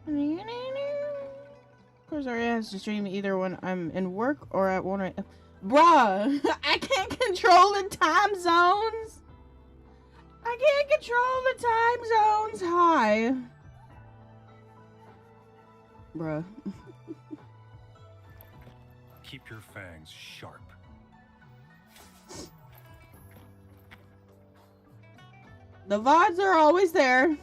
Of course, Aria has to stream either when I'm in work or at one. Bruh, I can't control the time zones. I can't control the time zones. Hi. Bruh. Keep your fangs sharp. The VODs are always there.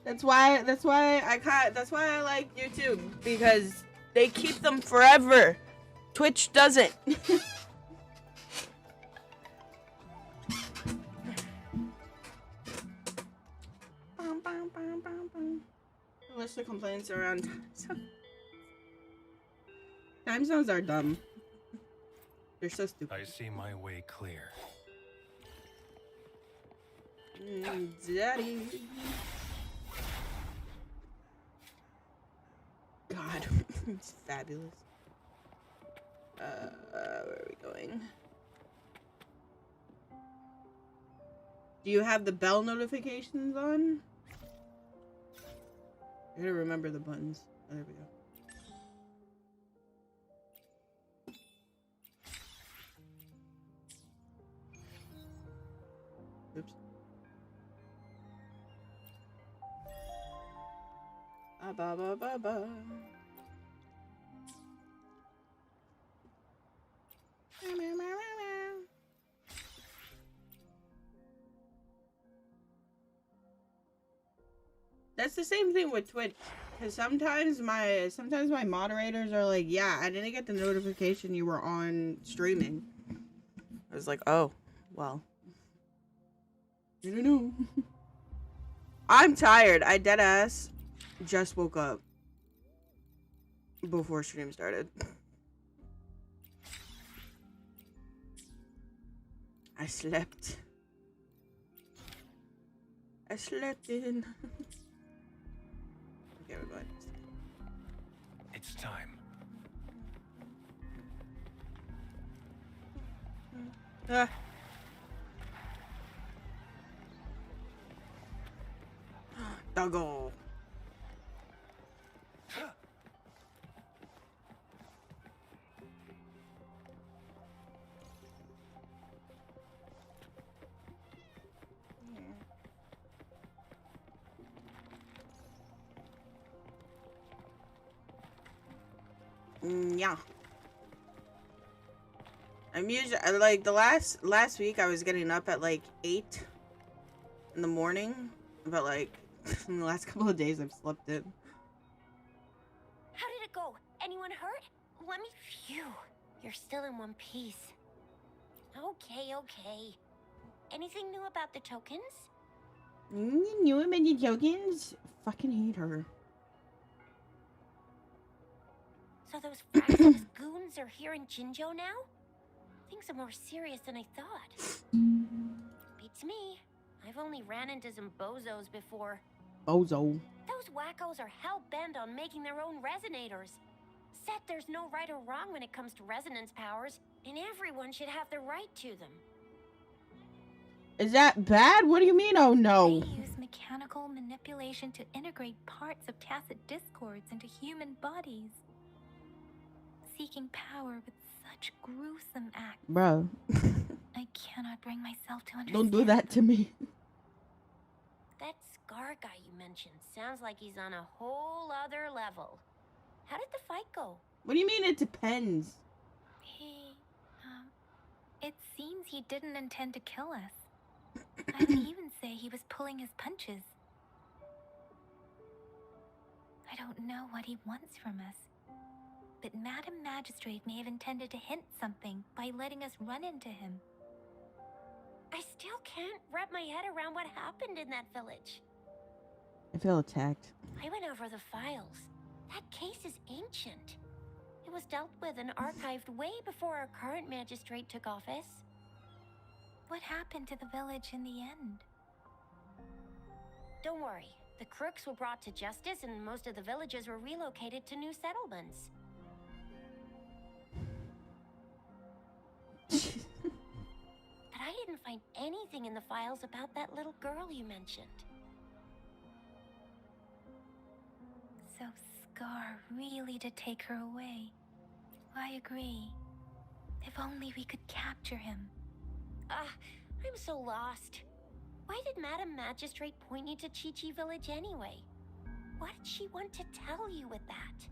That's why I like YouTube, because they keep them forever. Twitch doesn't. Unless the complaints around time zones are dumb. They're so stupid. I see my way clear. Daddy. God, it's fabulous. Where are we going? Do you have the bell notifications on? I gotta remember the buttons. Oh, there we go. Oops. Ba ba ba ba. That's the same thing with Twitch, because sometimes my moderators are like, yeah, I didn't get the notification you were on streaming. I was like, oh, well, you don't know. I'm tired. I deadass just woke up before stream started. I slept in. Okay, we're going. It's time. Doggo. Yeah. I'm usually like the last week I was getting up at like 8 in the morning, but like in the last couple of days I've slept in. How did it go? Anyone hurt? Let me. Phew. You're still in one piece. Okay. Anything new about the tokens? New about the tokens? Fucking hate her. So those Fraxx goons are here in Jinjo now? Things are more serious than I thought. Beats me. I've only ran into some bozos before. Bozo. Those wackos are hell-bent on making their own resonators. Said there's no right or wrong when it comes to resonance powers, and everyone should have the right to them. Is that bad? What do you mean, oh no? They use mechanical manipulation to integrate parts of tacit discords into human bodies. Seeking power with such gruesome acts. Bro. I cannot bring myself to understand. Don't do that to me. That Scar guy you mentioned sounds like he's on a whole other level. How did the fight go? What do you mean it depends? It seems he didn't intend to kill us. I would even say he was pulling his punches. I don't know what he wants from us. But Madam Magistrate may have intended to hint something by letting us run into him. I still can't wrap my head around what happened in that village. I feel attacked. I went over the files. That case is ancient. It was dealt with and archived way before our current magistrate took office. What happened to the village in the end? Don't worry. The crooks were brought to justice and most of the villages were relocated to new settlements. But I didn't find anything in the files about that little girl you mentioned. So Scar really did take her away. I agree. If only we could capture him. I'm so lost. Why did Madam Magistrate point you to Chi-Chi Village anyway? What did she want to tell you with that?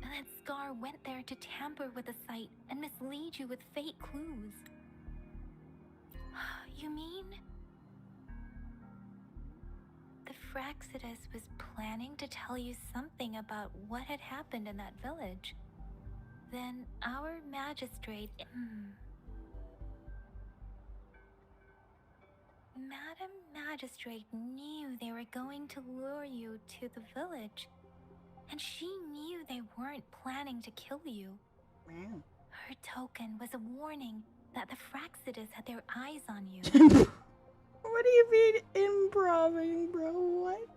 That Scar went there to tamper with the site and mislead you with fake clues. You mean? The Fraxidus was planning to tell you something about what had happened in that village. Then our magistrate... Madam Magistrate knew they were going to lure you to the village. And she knew they weren't planning to kill you. Wow. Her token was a warning that the Fraxidus had their eyes on you. What do you mean improving, bro? What?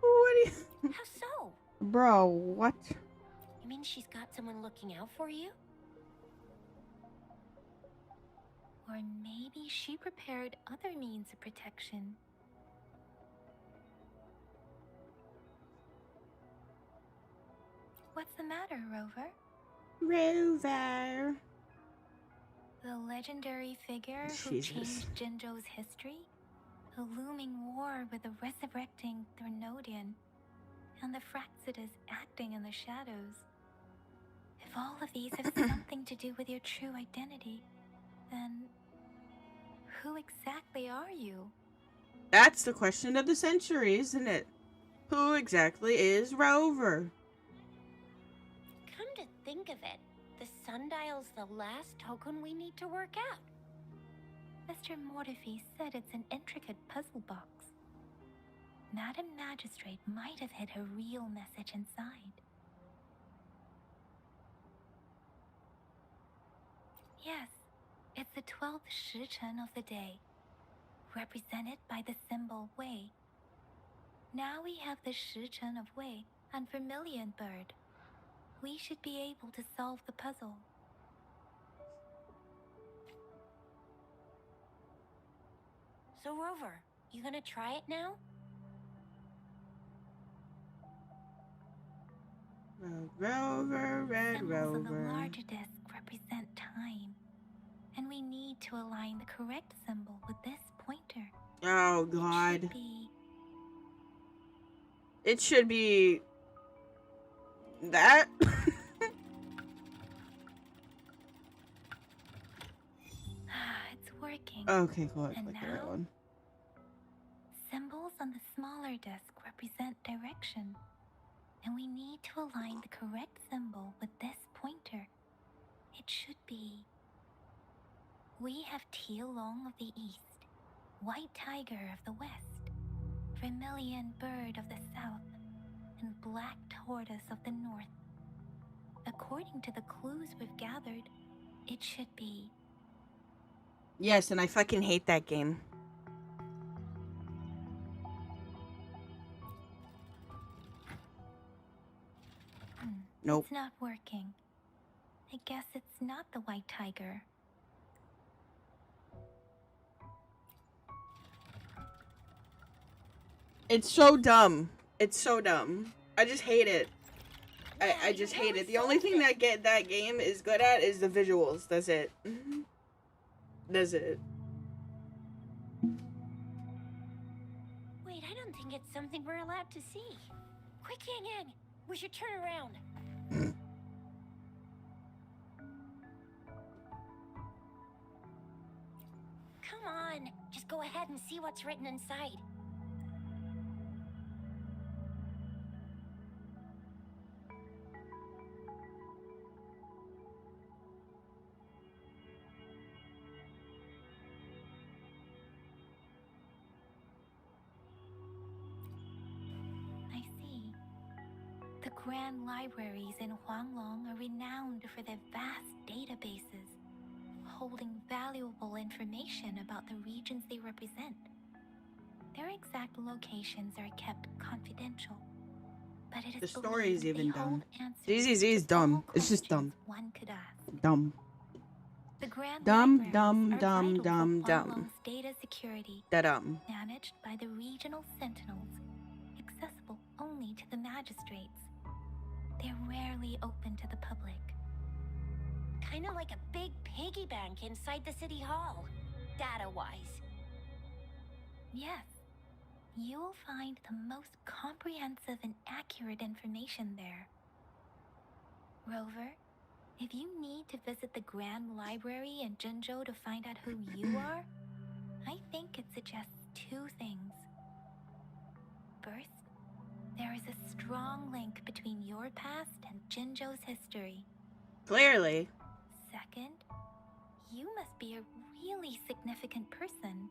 What do you... How so? Bro, what? You mean she's got someone looking out for you? Or maybe she prepared other means of protection. What's the matter, Rover? Rover. The legendary figure who Jesus. changed Jinzhou's history? A looming war with the resurrecting Threnodian, and the Fraxidus acting in the shadows. If all of these have something to do with your true identity, then who exactly are you? That's the question of the century, isn't it? Who exactly is Rover? Come to think of it, the sundial's the last token we need to work out. Mr. Mortefi said it's an intricate puzzle box. Madam Magistrate might have hid her real message inside. Yes, it's the 12th Shichen of the day, represented by the symbol Wei. Now we have the Shichen of Wei and Vermilion Bird. We should be able to solve the puzzle. So Rover, you gonna try it now? Rover, red Symbols on the Rover. larger disc represent time, and we need to align the correct symbol with this pointer. Oh It God. should be It should be that. it's working. Okay, cool. I And clicked the right now? one. Symbols on the smaller disc represent direction, and we need to align the correct symbol with this pointer. It should be... We have Tealong of the east, White Tiger of the west, Vermilion Bird of the south, and Black Tortoise of the north. According to the clues we've gathered, it should be... Yes, and I fucking hate that game. Nope. It's not working. I guess it's not the White Tiger. It's so dumb. It's so dumb. I just hate it. I just hate it. The only thing that that game is good at is the visuals. That's it. That's it. Wait, I don't think it's something we're allowed to see. Quick, Yang Yang, we should turn around. Come on, just go ahead and see what's written inside. I see. The grand libraries in Huanglong are renowned for their vast databases, holding valuable information about the regions they represent. Their exact locations are kept confidential, but it is The story is believed they even dumb. hold answers DZZ is to all dumb. It's just dumb. questions one could ask. Dumb. The grand Dumb, libraries dumb, are dumb, vital dumb, for dumb. Huanglong's data security, That dumb. managed by the regional sentinels, accessible only to the magistrates. They're rarely open to the public. Kind of like a big piggy bank inside the city hall, data-wise. Yes, you'll find the most comprehensive and accurate information there. Rover, if you need to visit the Grand Library in Jinzhou to find out who you are, I think it suggests two things. First, there is a strong link between your past and Jinzhou's history. Clearly. Second, you must be a really significant person.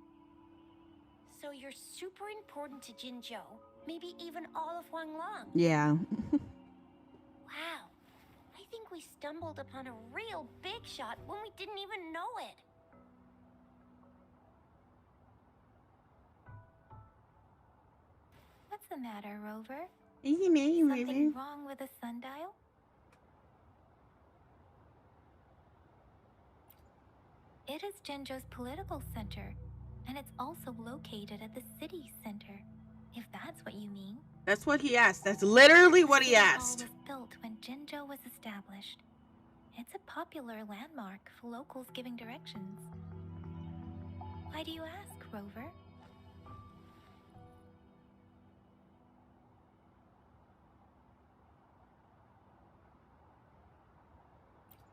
So you're super important to Jinzhou, maybe even all of Huanglong. Yeah. Wow. I think we stumbled upon a real big shot when we didn't even know it. What's the matter, Rover? Easy, maybe. Something wrong with the sundial? It is Jinzhou's political center, and it's also located at the city center, if that's what you mean. That's what he asked. That's literally what he The asked. city hall was built when Jinzhou was established. It's a popular landmark for locals giving directions. Why do you ask, Rover?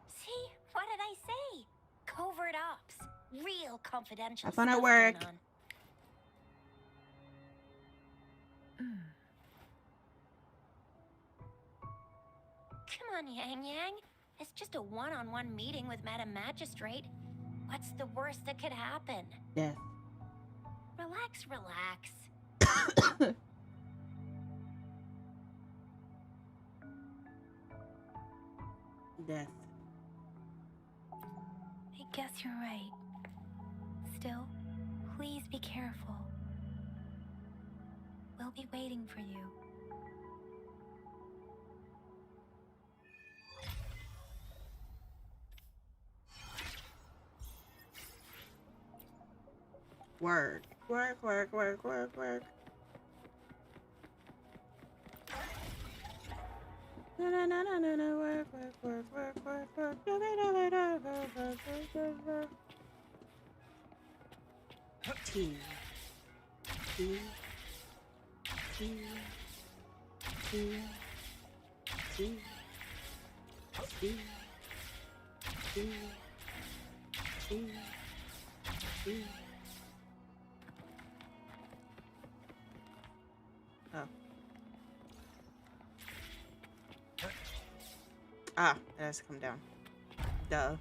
See? What did I say? Covert ops. Real confidential Have fun at stuff work. going on. Come on, Yang Yang. It's just a one-on-one meeting with Madam Magistrate. What's the worst that could happen? Death. Relax, relax. Death. I guess you're right. Still, please be careful. We'll be waiting for you. Work. Work, work, work, work, work. Na na na na na na work, work, work, work, work, work. Da, da, da, da, da, da, da, da, da, da. T. T. T. T. T. T. T. T. T. Oh. Ah, it has to come down. Duh.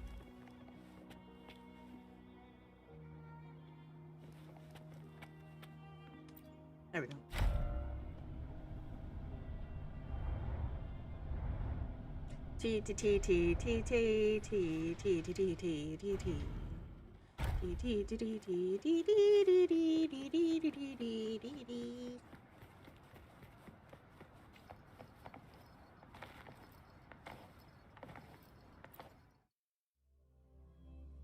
There we go. T T T T T T T T T T T T T T.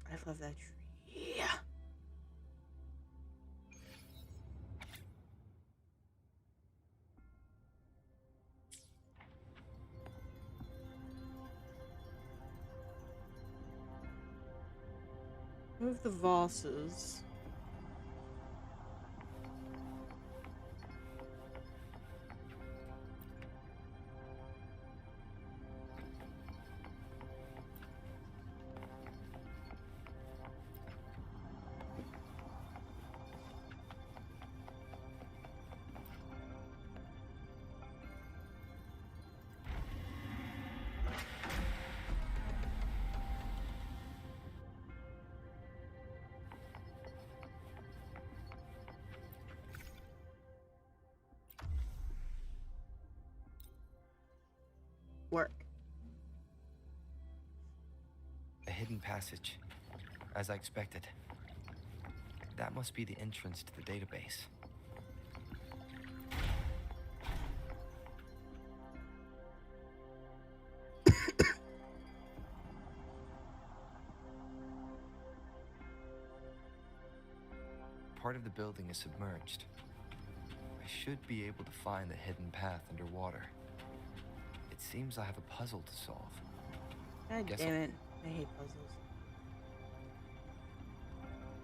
I love that tree. Yeah. Move the vases. Work. A hidden passage, as I expected. That must be the entrance to the database. Part of the building is submerged. I should be able to find the hidden path underwater. It seems I have a puzzle to solve. God Guess damn it. I hate puzzles.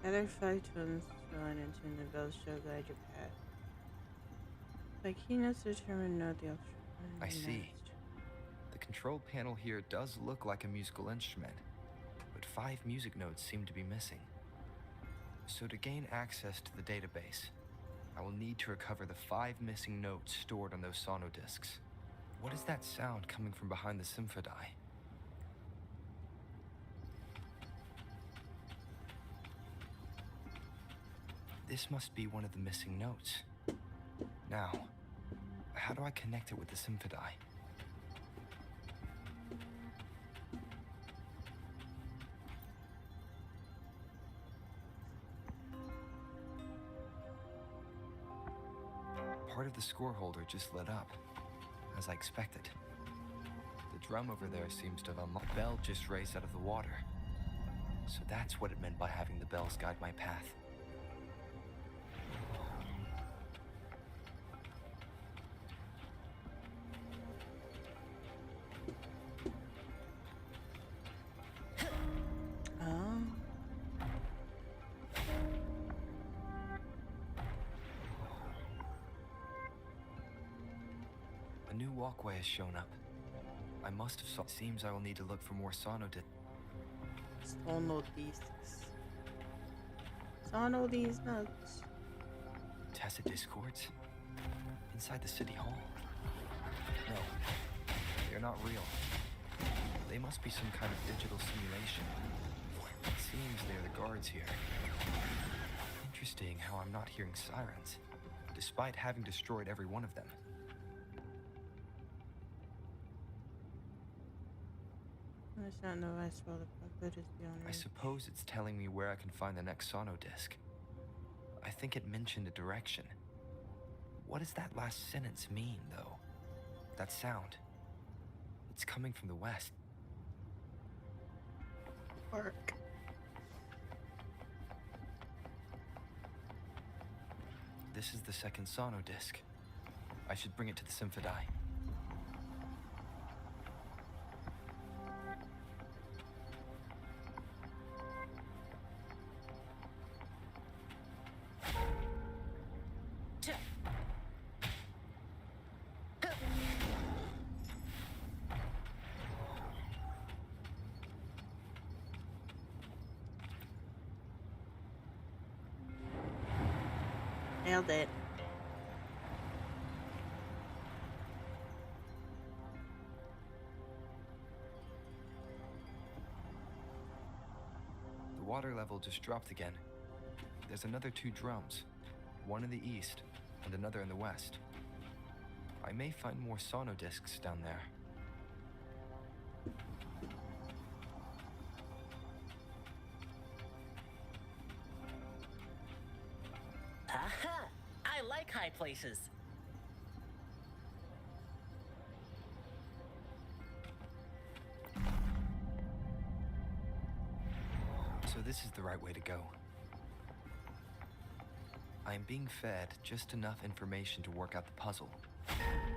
Gather 5 twins to line into the bells show guide your path. By keenness determine note the option. I see. The control panel here does look like a musical instrument, but 5 music notes seem to be missing. So to gain access to the database, I will need to recover the 5 missing notes stored on those sono discs. What is that sound coming from behind the Symphodi? This must be one of the missing notes. Now, how do I connect it with the Symphodi? Part of the score holder just lit up, as I expected. The drum over there seems to have unlocked. The bell just raised out of the water. So that's what it meant by having the bells guide my path. A new walkway has shown up. I must have saw. Seems I will need to look for more sono Sono discs. Sono these notes. tacit discords inside the city hall. No, they're not real. They must be some kind of digital simulation. It seems they're the guards here. Interesting how I'm not hearing sirens, despite having destroyed every one of them. I just don't know why I spell the but it's beyond I reach. suppose it's telling me where I can find the next sono disc. I think it mentioned a direction. What does that last sentence mean, though? That sound. It's coming from the west. Work. This is the second sono disc. I should bring it to the Symphodi. Nailed it. The water level just dropped again. There's another 2 drums, one in the east and another in the west. I may find more sono discs down there. Aha! I like high places. So this is the right way to go. I am being fed just enough information to work out the puzzle.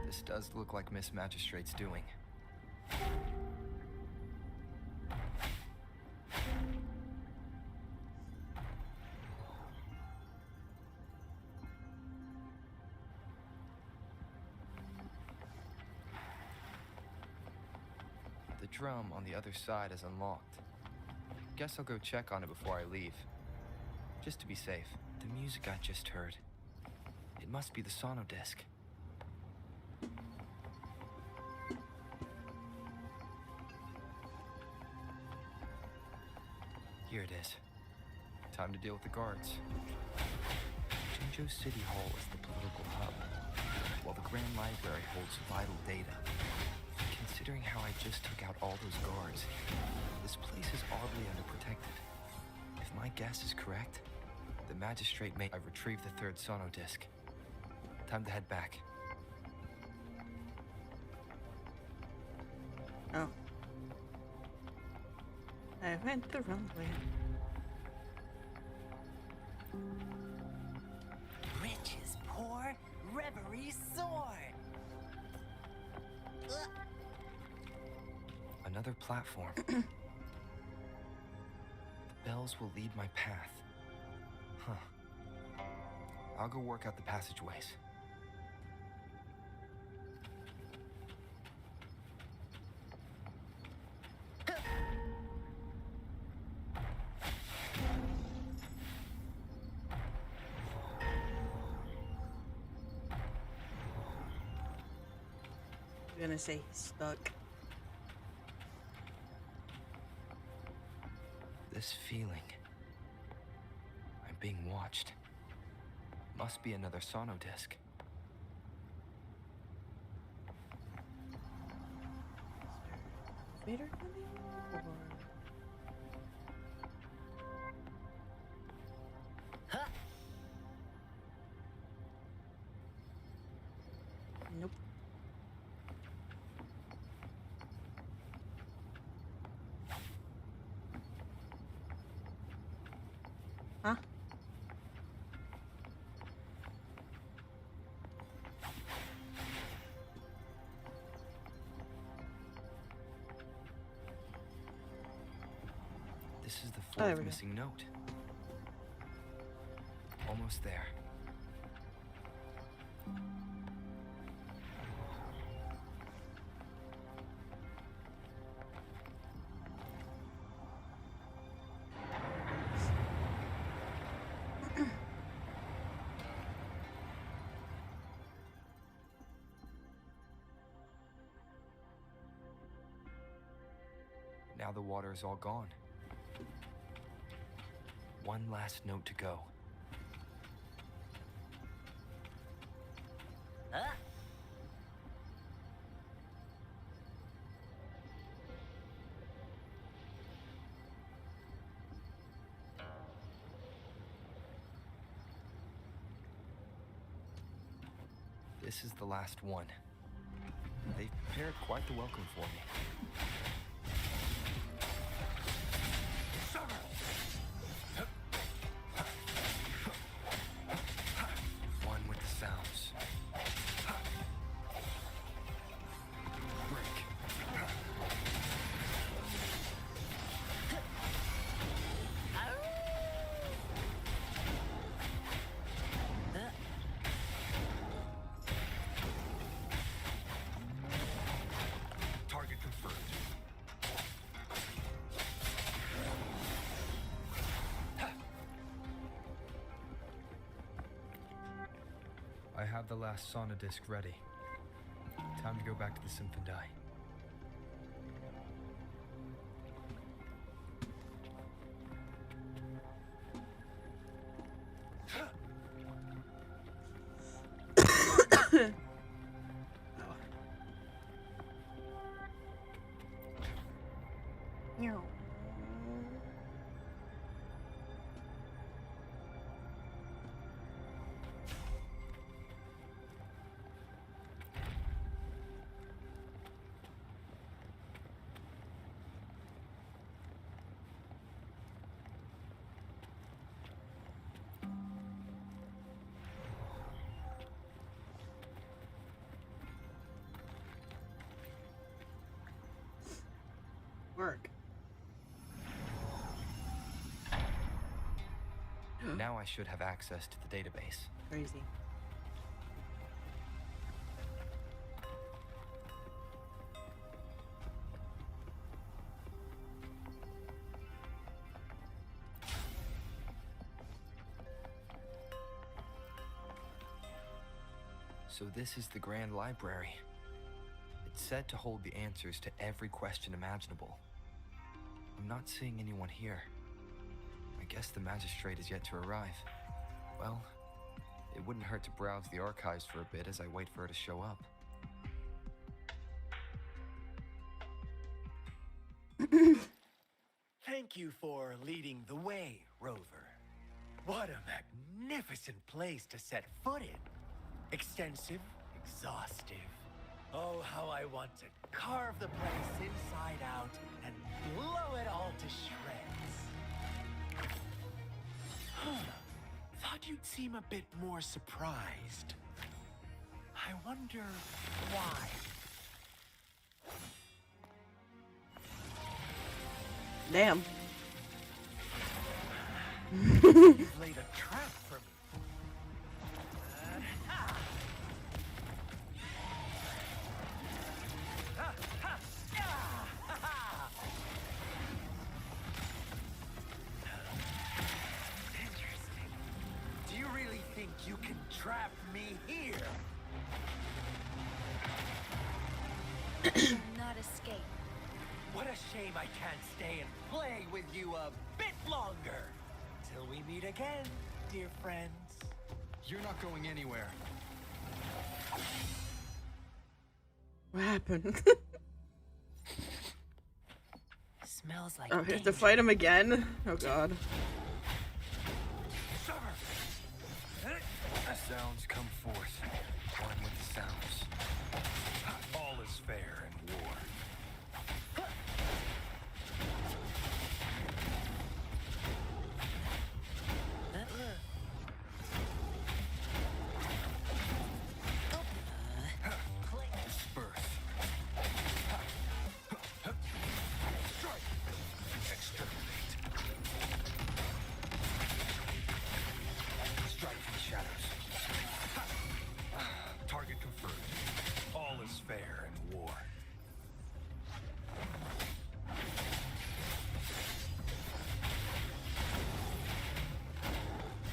This does look like Miss Magistrate's doing. The drum on the other side is unlocked. Guess I'll go check on it before I leave. Just to be safe. The music I just heard. It must be the sono disc. Here it is. Time to deal with the guards. Jinzhou City Hall is the political hub, while the Grand Library holds vital data. Considering how I just took out all those guards, this place is oddly underprotected. If my guess is correct, the magistrate may have retrieved the 3rd sono disc. Time to head back. Oh. I went the wrong way. Rich is poor, sword! Another platform. The bells will lead my path. Huh. I'll go work out the passageways. I'm gonna say he's stuck. This feeling. I'm being watched. Must be another sono disc. Vader coming? Or... Huh. Nope. Huh? This is the there fourth we go. missing note. Almost there. Now the water is all gone. One last note to go. Huh? This is the last one. They've prepared quite the welcome for me. One with the sounds. Break. Target confirmed. I have the last sauna disc ready. Time to go back to the Symphony. Work. Now I should have access to the database. Crazy. So this is the Grand Library. It's said to hold the answers to every question imaginable. I'm not seeing anyone here. I guess the magistrate is yet to arrive. Well, it wouldn't hurt to browse the archives for a bit as I wait for her to show up. Thank you for leading the way, Rover. What a magnificent place to set foot in. Extensive, exhaustive. Oh, how I want to carve the place inside out and blow it all to shreds. Thought you'd seem a bit more surprised. I I wonder why. Damn. You've laid a trap for me. Interesting. Do you really think you can trap me here? Not escape. What a shame I can't stay and play with you a bit longer. Till we meet again, dear friends. You're not going anywhere. What happened? Smells like Oh, we have to danger. fight him again? Oh god. The sounds come forth. One with the sounds. All is fair in war. Disperse. Strike! Exterminate. Strike from the shadows. Target confirmed. All is fair in war.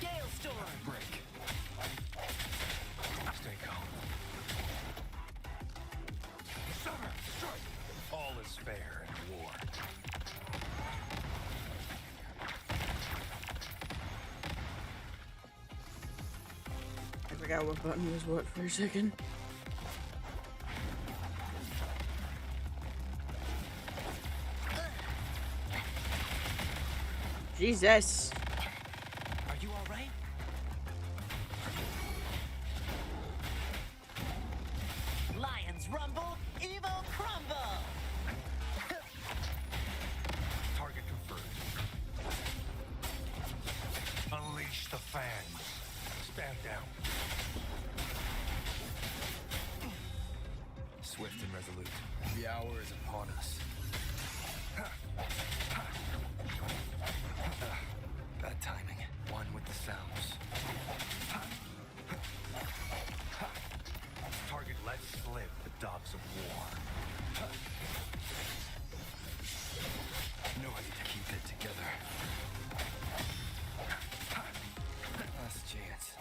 Galestorm. Break. Stay calm. Summer! Strike! All is fair in war. I forgot what button was what for a second. Jesus. Are you all right? Lions rumble, evil crumble. Target confirmed. Unleash the fans. Stand down. Swift and resolute. The hour is upon us. Bad timing. One with the sounds. Target let slip the dogs of war. Know I need to keep it together. Last chance.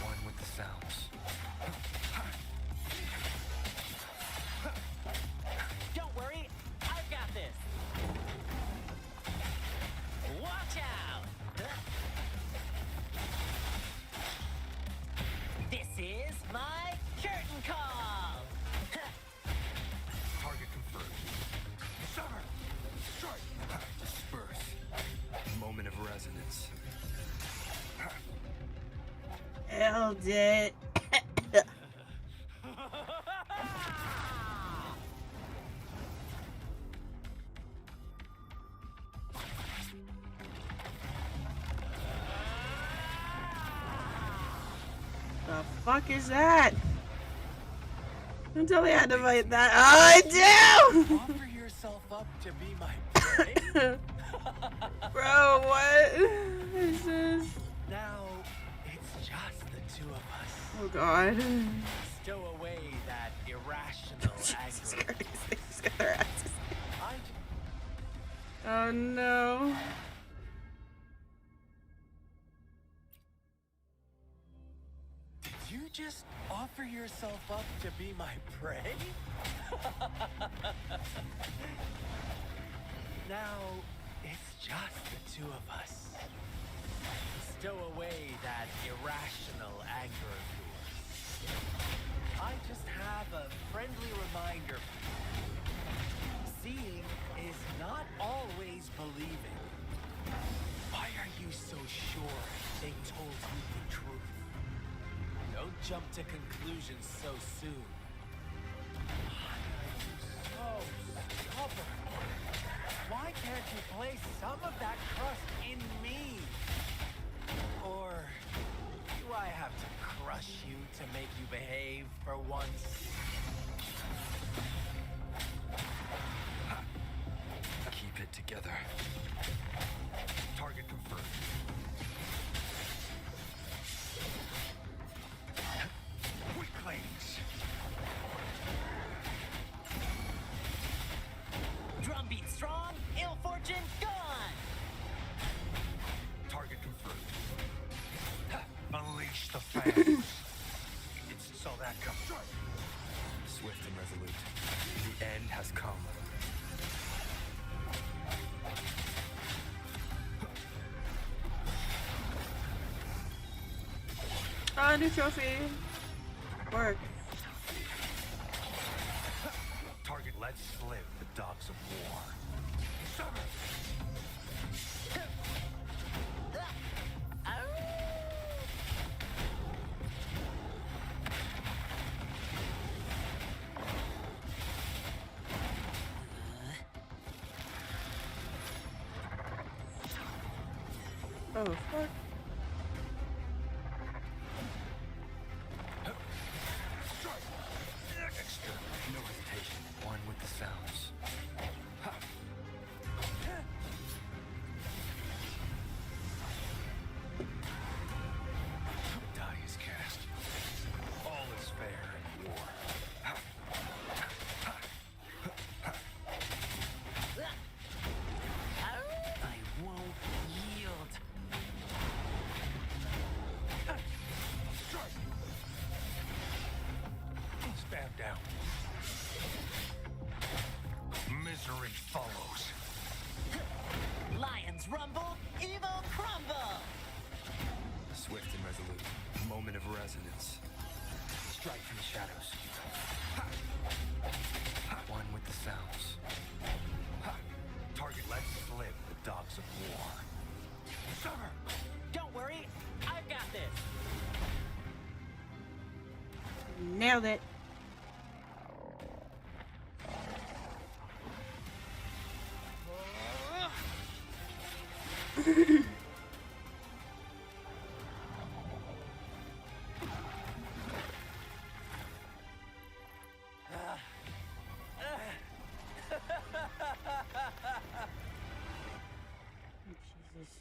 One with the sounds. Don't worry, I've got this. Watch out! This is my curtain call. Target confirmed. Summer! Strike! Disperse. Moment of resonance. Held it. The fuck is that? Don't tell me I had to fight that. Oh, Offer yourself up to be my prey? I do! Bro, what is this? Now, it's just the two of us. Oh god. Stow away that irrational Jesus anger. Christ, they just got their asses. I Oh no. Did you just offer yourself up to be my prey? Now, it's just the two of us. Stow away that irrational anger of yours. I just have a friendly reminder. Seeing is not always believing. Why are you so sure they told you the truth? Don't jump to conclusions so soon. Why are you so stubborn? Why can't you place some of that trust in me? Or I have to crush you to make you behave for once? Keep it together. Target confirmed. Weaklings! Drumbeat strong, ill fortune gone! Target confirmed. Unleash the fangs. Saw that come. Swift and resolute. The end has come. Ah, new trophy. Work. Target, let's slip the dogs of war. Summer! Oh, fuck. No hesitation. One with the sounds. Die is cast. All is fair in war. I won't yield. Spam down. Misery follows. Lions rumble, evil crumble! Swift and resolute. Moment of resonance. Strike from the shadows. One with the sounds. Target, let's slip the dogs of war. Summer! Don't worry, I've got this! Nailed it. Jesus.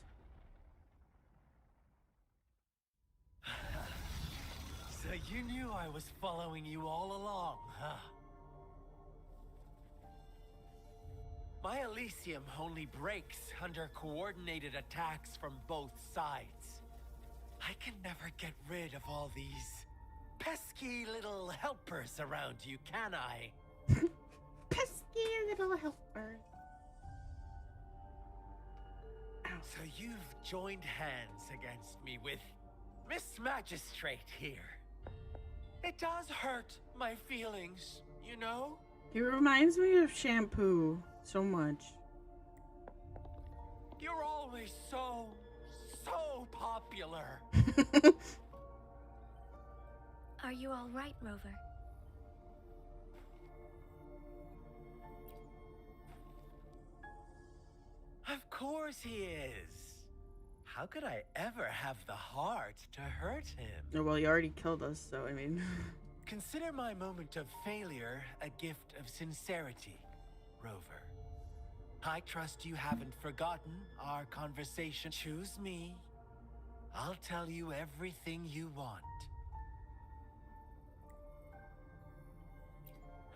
So you knew I was following you all along, huh? My Elysium only breaks under coordinated attacks from both sides. I can never get rid of all these pesky little helpers around you, can I? Pesky little helper. So you've joined hands against me with Miss Magistrate here. It does hurt my feelings, you know? He reminds me of Shampoo so much. You're always so popular. Are you all right, Rover? Of course he is. How could I ever have the heart to hurt him? Oh, well, you already killed us, so I mean. Consider my moment of failure a gift of sincerity, Rover. I trust you haven't forgotten our conversation. Choose me. I'll tell you everything you want.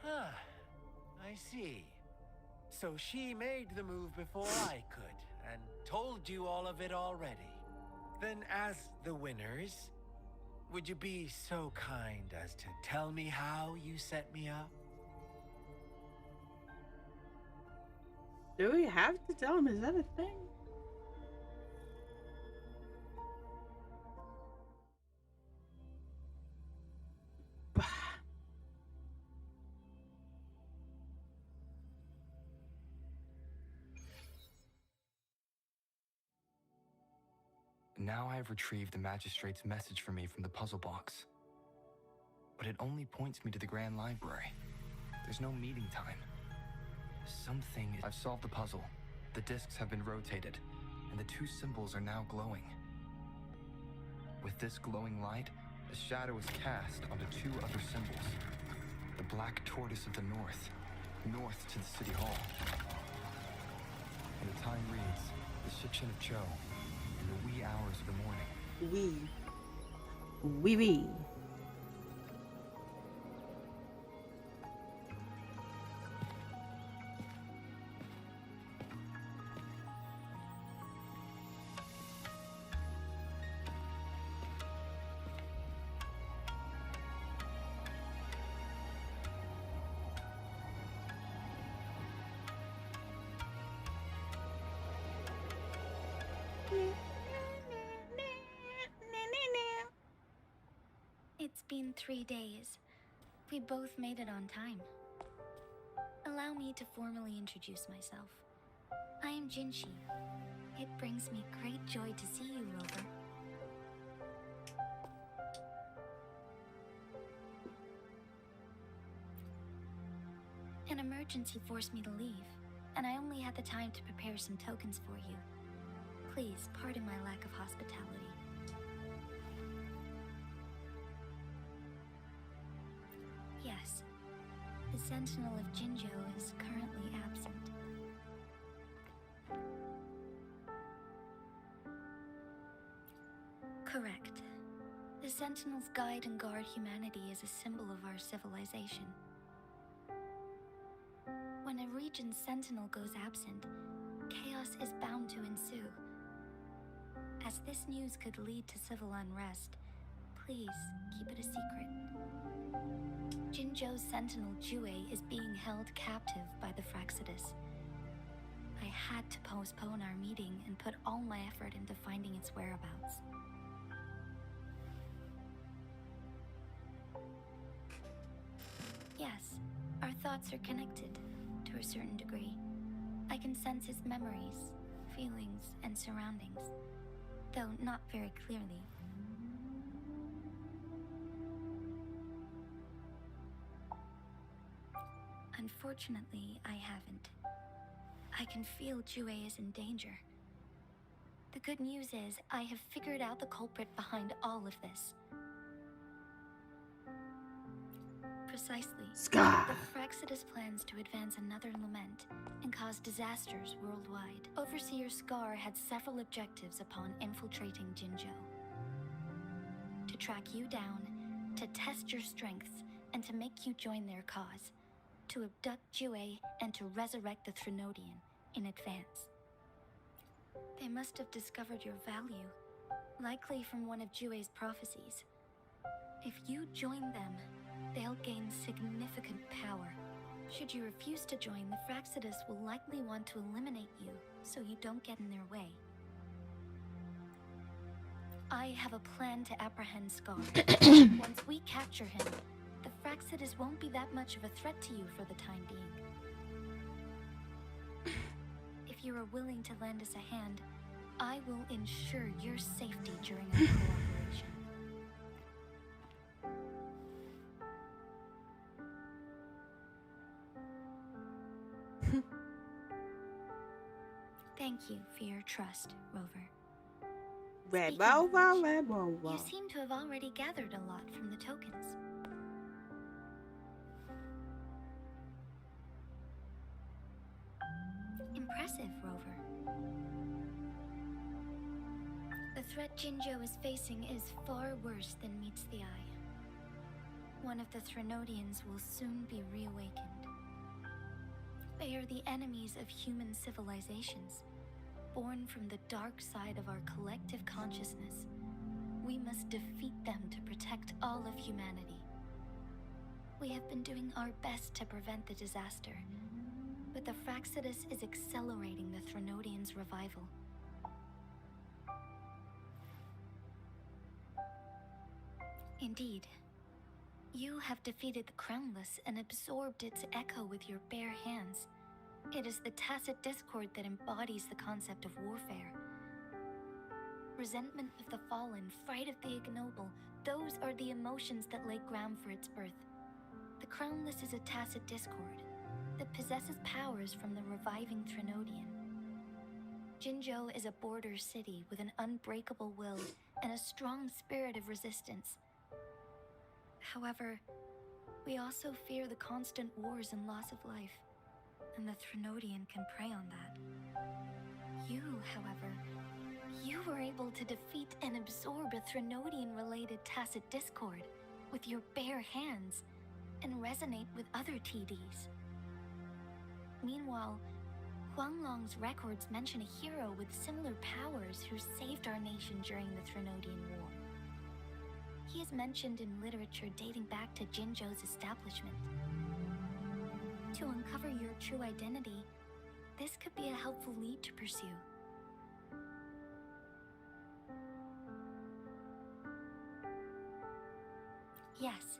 Huh. I see. So she made the move before I could, and told you all of it already. Then as the winners, would you be so kind as to tell me how you set me up? Do we have to tell him? Is that a thing? Now I have retrieved the magistrate's message for me from the puzzle box. But it only points me to the Grand Library. There's no meeting time. I've solved the puzzle. The discs have been rotated, and the two symbols are now glowing. With this glowing light, a shadow is cast onto two other symbols. The black tortoise of the north to the city hall. And the time reads, the Shikshin of Cho, in the wee hours of the morning. Wee. It's been 3 days. We both made it on time. Allow me to formally introduce myself. I am Jinshi. It brings me great joy to see you, Rover. An emergency forced me to leave, and I only had the time to prepare some tokens for you. Please pardon my lack of hospitality. Yes, the Sentinel of Jinjo is currently absent. Correct. The Sentinels guide and guard humanity as a symbol of our civilization. When a region's sentinel goes absent, chaos is bound to ensue. As this news could lead to civil unrest, please keep it a secret. Jinjo's sentinel Jue is being held captive by the Fraxidus. I had to postpone our meeting and put all my effort into finding its whereabouts. Yes, our thoughts are connected, to a certain degree. I can sense his memories, feelings, and surroundings, though not very clearly. Unfortunately, I haven't. I can feel Jue is in danger. The good news is, I have figured out the culprit behind all of this. Precisely. Sky. The Fraxidus plans to advance another lament and cause disasters worldwide. Overseer Scar had several objectives upon infiltrating Jinjo. To track you down, to test your strengths, and to make you join their cause. To abduct Jue and to resurrect the Threnodian in advance. They must have discovered your value, likely from one of Jue's prophecies. If you join them, they'll gain significant power. Should you refuse to join, the Fraxidus will likely want to eliminate you, so you don't get in their way. I have a plan to apprehend Scar. Once we capture him, the Fraxidus won't be that much of a threat to you for the time being. If you are willing to lend us a hand, I will ensure your safety during our cooperation. Thank you for your trust, Rover. Red, Speaking of wow, which, red, wow, wow. You seem to have already gathered a lot from the tokens. Impressive, Rover. The threat Jinjo is facing is far worse than meets the eye. One of the Threnodians will soon be reawakened. They are the enemies of human civilizations, born from the dark side of our collective consciousness. We must defeat them to protect all of humanity. We have been doing our best to prevent the disaster, but the Fraxidus is accelerating the Threnodian's revival. Indeed, you have defeated the Crownless and absorbed its echo with your bare hands. It is the tacit discord that embodies the concept of warfare. Resentment of the fallen, fright of the ignoble, those are the emotions that lay ground for its birth. The Crownless is a tacit discord that possesses powers from the reviving Threnodian. Jinzhou is a border city with an unbreakable will and a strong spirit of resistance. However, we also fear the constant wars and loss of life, and the Threnodian can prey on that. You, however, you were able to defeat and absorb a Threnodian-related tacit discord with your bare hands and resonate with other TDs. Meanwhile, Huanglong's records mention a hero with similar powers who saved our nation during the Threnodian War. He is mentioned in literature dating back to Jinzhou's establishment. To uncover your true identity, this could be a helpful lead to pursue. Yes,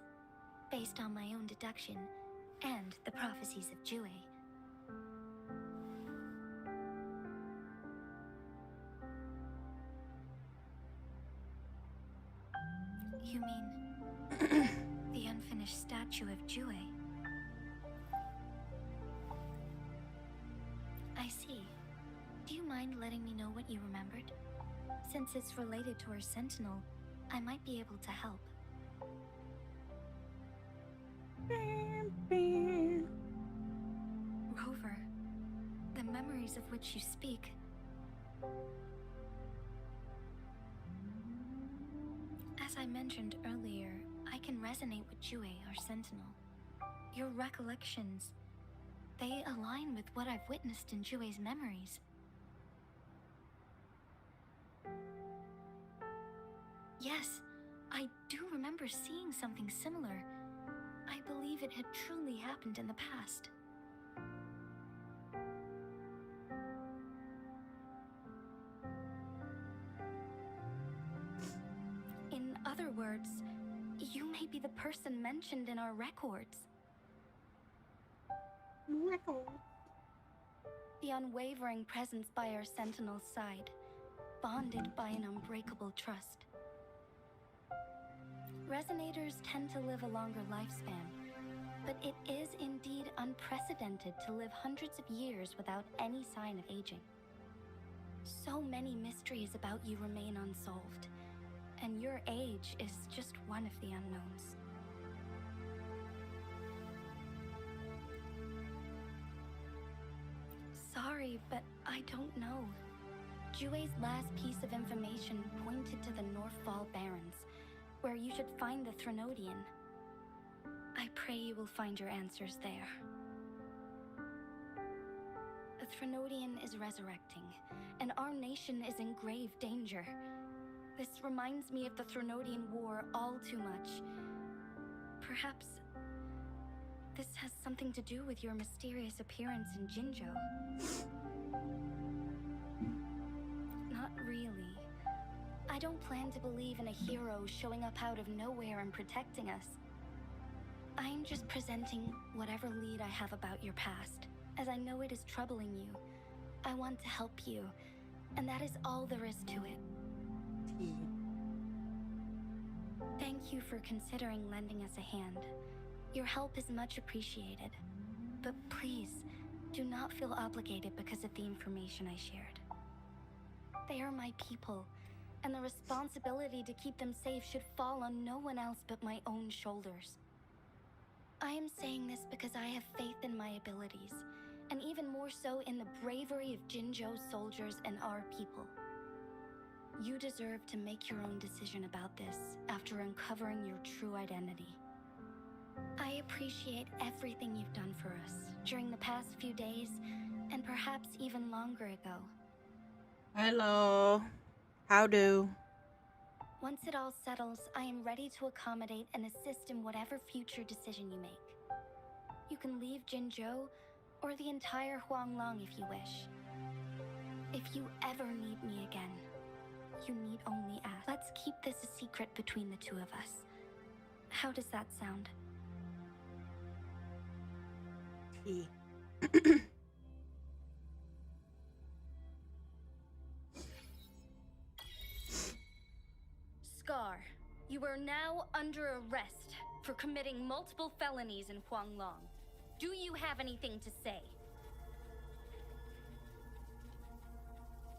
based on my own deduction and the prophecies of Jue. You mean the unfinished statue of Jue? I see. Do you mind letting me know what you remembered? Since it's related to our sentinel, I might be able to help. Rover, the memories of which you speak. As I mentioned earlier, I can resonate with Jue, our sentinel. Your recollections, they align with what I've witnessed in Jue's memories. Yes, I do remember seeing something similar. I believe it had truly happened in the past. In other words, you may be the person mentioned in our records. The unwavering presence by our sentinel's side, bonded by an unbreakable trust. Resonators tend to live a longer lifespan, but it is indeed unprecedented to live hundreds of years without any sign of aging. So many mysteries about you remain unsolved, and your age is just one of the unknowns. Sorry, but I don't know. Jue's last piece of information pointed to the Northfall Barrens, where you should find the Threnodian. I pray you will find your answers there. The Threnodian is resurrecting, and our nation is in grave danger. This reminds me of the Threnodian War all too much. Perhaps this has something to do with your mysterious appearance in Jinzhou. Not really. I don't plan to believe in a hero showing up out of nowhere and protecting us. I'm just presenting whatever lead I have about your past, as I know it is troubling you. I want to help you, and that is all there is to it. Thank you for considering lending us a hand. Your help is much appreciated. But please, do not feel obligated because of the information I shared. They are my people, and the responsibility to keep them safe should fall on no one else but my own shoulders. I am saying this because I have faith in my abilities, and even more so in the bravery of Jinzhou soldiers and our people. You deserve to make your own decision about this after uncovering your true identity. I appreciate everything you've done for us during the past few days, and perhaps even longer ago. Hello. How do? Once it all settles, I am ready to accommodate and assist in whatever future decision you make. You can leave Jinzhou or the entire Huanglong if you wish. If you ever need me again, you need only ask. Let's keep this a secret between the two of us. How does that sound? Tea. Scar, you are now under arrest for committing multiple felonies in Huanglong. Do you have anything to say?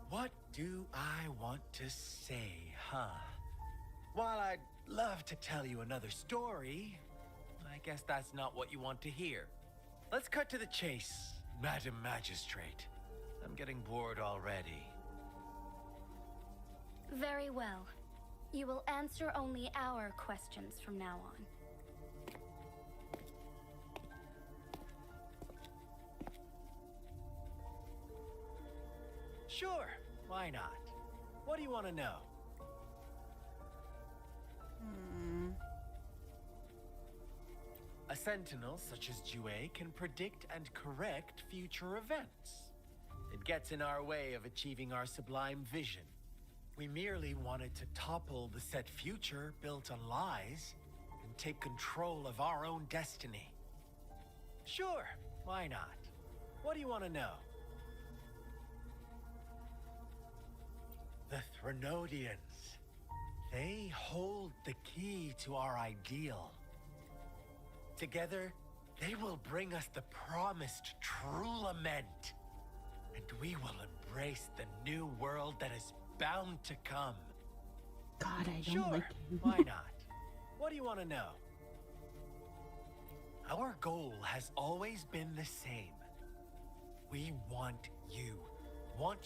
What do I want to say, huh? While I'd love to tell you another story, I guess that's not what you want to hear. Let's cut to the chase, Madam Magistrate. I'm getting bored already. Very well. You will answer only our questions from now on. Sure, why not? What do you want to know? A sentinel such as Jue can predict and correct future events. It gets in our way of achieving our sublime vision. We merely wanted to topple the set future built on lies and take control of our own destiny. Sure, why not? What do you want to know? The Threnodians. They hold the key to our ideal. Together, they will bring us the promised true lament. And we will embrace the new world that is bound to come. God, I don't Sure, like him. why not? What do you want to know? Our goal has always been the same. We want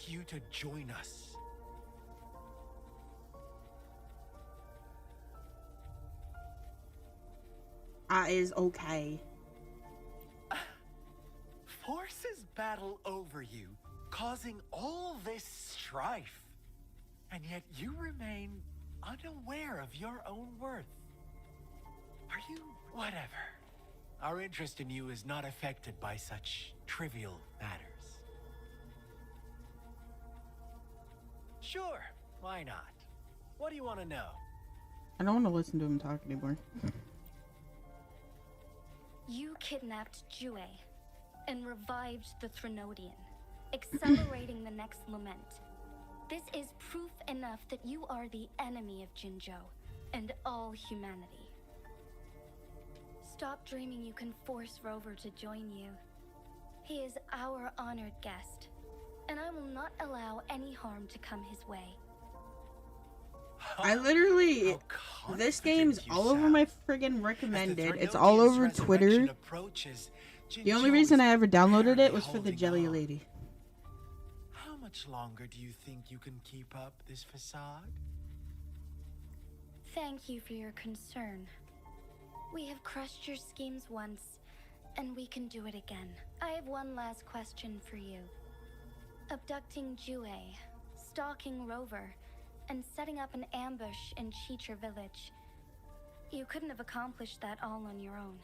you to join us. Is okay. Forces battle over you, causing all this strife. And yet you remain unaware of your own worth. Are you... whatever. Our interest in you is not affected by such trivial matters. Sure, why not? What do you want to know? I don't want to listen to him talk anymore. You kidnapped Jue and revived the Threnodian, accelerating the next lament. This is proof enough that you are the enemy of Jinzhou and all humanity. Stop dreaming you can force Rover to join you. He is our honored guest, and I will not allow any harm to come his way. I literally, this game's all over my friggin' recommended. It's all over Twitter. The only reason I ever downloaded it was for the jelly lady. How much longer do you think you can keep up this facade? Thank you for your concern. We have crushed your schemes once, and we can do it again. I have one last question for you. Abducting Jue, stalking Rover, and setting up an ambush in Cheecher Village. You couldn't have accomplished that all on your own,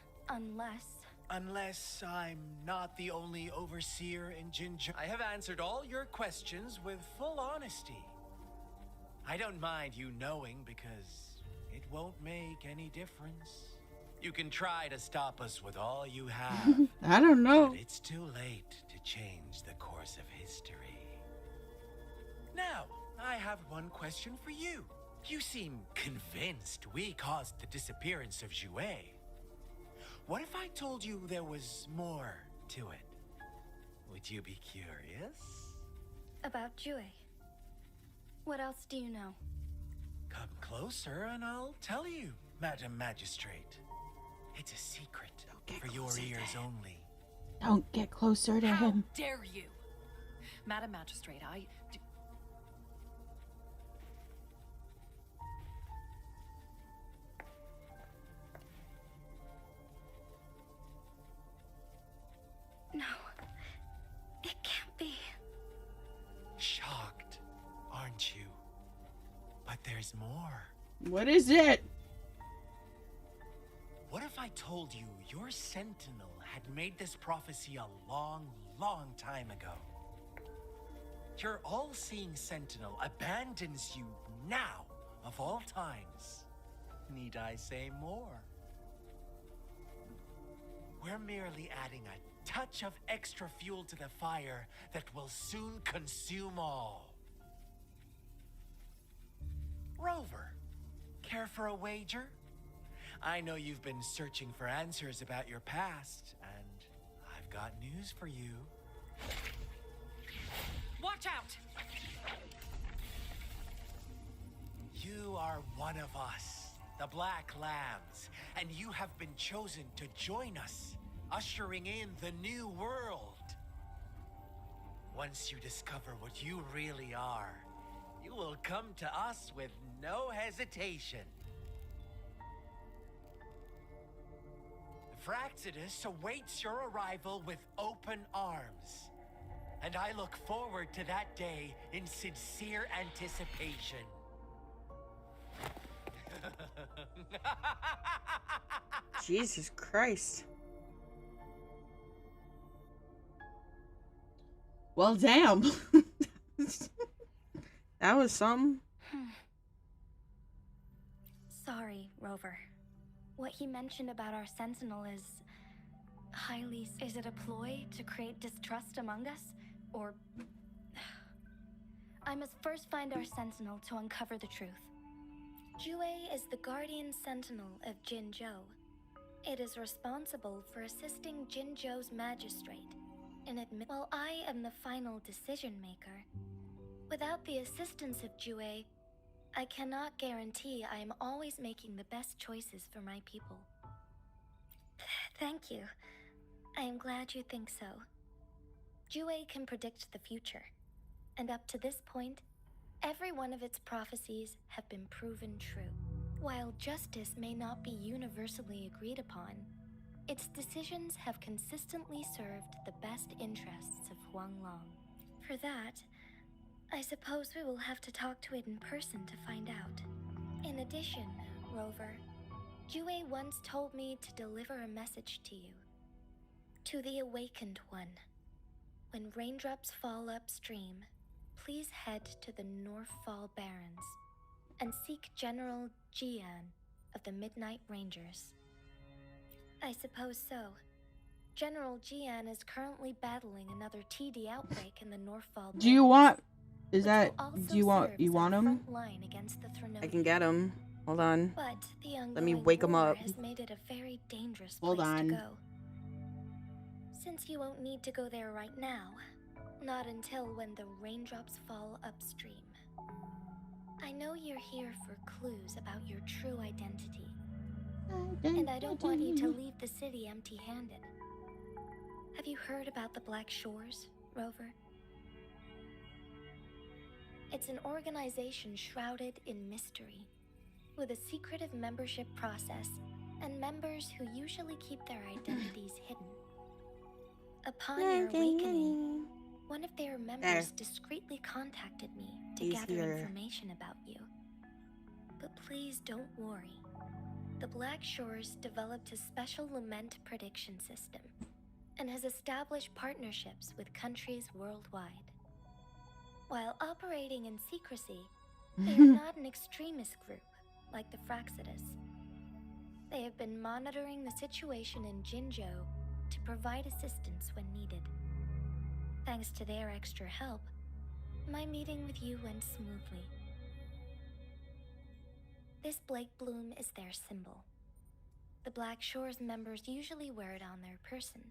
Unless I'm not the only overseer in Jinzhou. I have answered all your questions with full honesty. I don't mind you knowing because it won't make any difference. You can try to stop us with all you have. I don't know. But it's too late to change the course of history. Now, I have one question for you. You seem convinced we caused the disappearance of Jue. What if I told you there was more to it? Would you be curious? About Jue. What else do you know? Come closer and I'll tell you, Madam Magistrate. It's a secret for your ears only. Don't get closer to him. How dare you? Madam Magistrate, No, it can't be. Shocked, aren't you? But there's more. What is it? What if I told you your sentinel had made this prophecy a long, long time ago? Your all-seeing sentinel abandons you now, of all times. Need I say more? We're merely adding a touch of extra fuel to the fire that will soon consume all. Rover, care for a wager? I know you've been searching for answers about your past, and I've got news for you. Watch out! You are one of us, the Black Lambs, and you have been chosen to join us, ushering in the new world. Once you discover what you really are, you will come to us with no hesitation. Fraxidus awaits your arrival with open arms, and I look forward to that day in sincere anticipation. Jesus Christ. Well, damn. That was some. Sorry, Rover. What he mentioned about our sentinel is highly... Is it a ploy to create distrust among us? Or... I must first find our sentinel to uncover the truth. Jue is the guardian sentinel of Jinzhou. It is responsible for assisting Jinzhou's magistrate in While I am the final decision maker, without the assistance of Jue, I cannot guarantee I am always making the best choices for my people. Thank you. I am glad you think so. Jue can predict the future, and up to this point, every one of its prophecies have been proven true. While justice may not be universally agreed upon, its decisions have consistently served the best interests of Huanglong. For that, I suppose we will have to talk to it in person to find out. In addition, Rover, Jue once told me to deliver a message to you. To the Awakened One. When raindrops fall upstream, please head to the Northfall Barrens and seek General Jian of the Midnight Rangers. I suppose so. General Jian is currently battling another TD outbreak in the Northfall Barrens. Do you want... Is which that... will also Do you want... serve You as want our him? front line against the I can get him. Hold on. But the Let me ongoing wake him war up. has made it a very dangerous Hold place on. to go. Since you won't need to go there right now, not until when the raindrops fall upstream. I know you're here for clues about your true identity. And I don't want you to leave the city empty-handed. Have you heard about the Black Shores, Rover? It's an organization shrouded in mystery, with a secretive membership process and members who usually keep their identities hidden. Upon your awakening, one of their members discreetly contacted me to gather information about you. But please don't worry. The Black Shores developed a special lament prediction system and has established partnerships with countries worldwide. While operating in secrecy, they are not an extremist group like the Fraxidus. They have been monitoring the situation in Jinzhou to provide assistance when needed. Thanks to their extra help, my meeting with you went smoothly. This Blake Bloom is their symbol. The Black Shores members usually wear it on their person.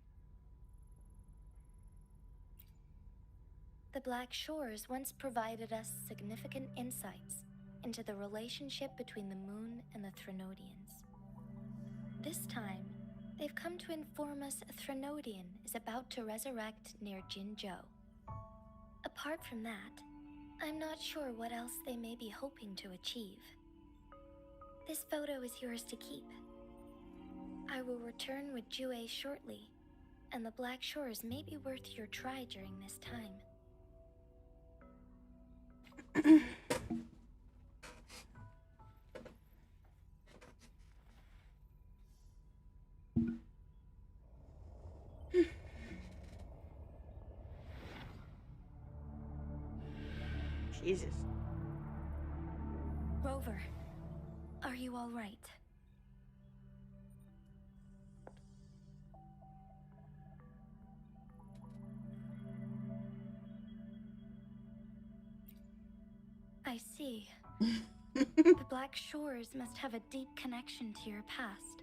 The Black Shores once provided us significant insights into the relationship between the moon and the Threnodians. This time, they've come to inform us a Threnodian is about to resurrect near Jinzhou. Apart from that, I'm not sure what else they may be hoping to achieve. This photo is yours to keep. I will return with Jue shortly, and the Black Shores may be worth your try during this time. Jesus. Rover, are you all right? I see. The Black Shores must have a deep connection to your past.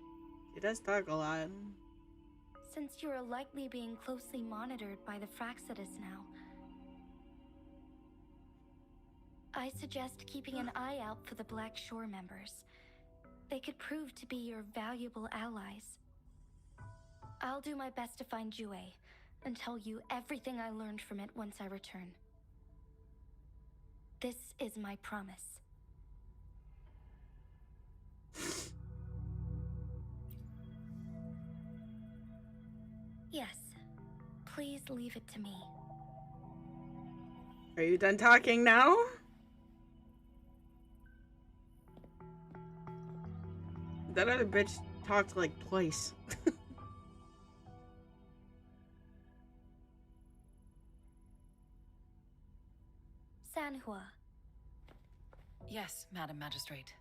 He does talk a lot. Since you are likely being closely monitored by the Fraxidus now, I suggest keeping an eye out for the Black Shore members. They could prove to be your valuable allies. I'll do my best to find Jue and tell you everything I learned from it once I return. This is my promise. Yes, please leave it to me. Are you done talking now? That other bitch talked like twice. Sanhua, Yes, Madam Magistrate.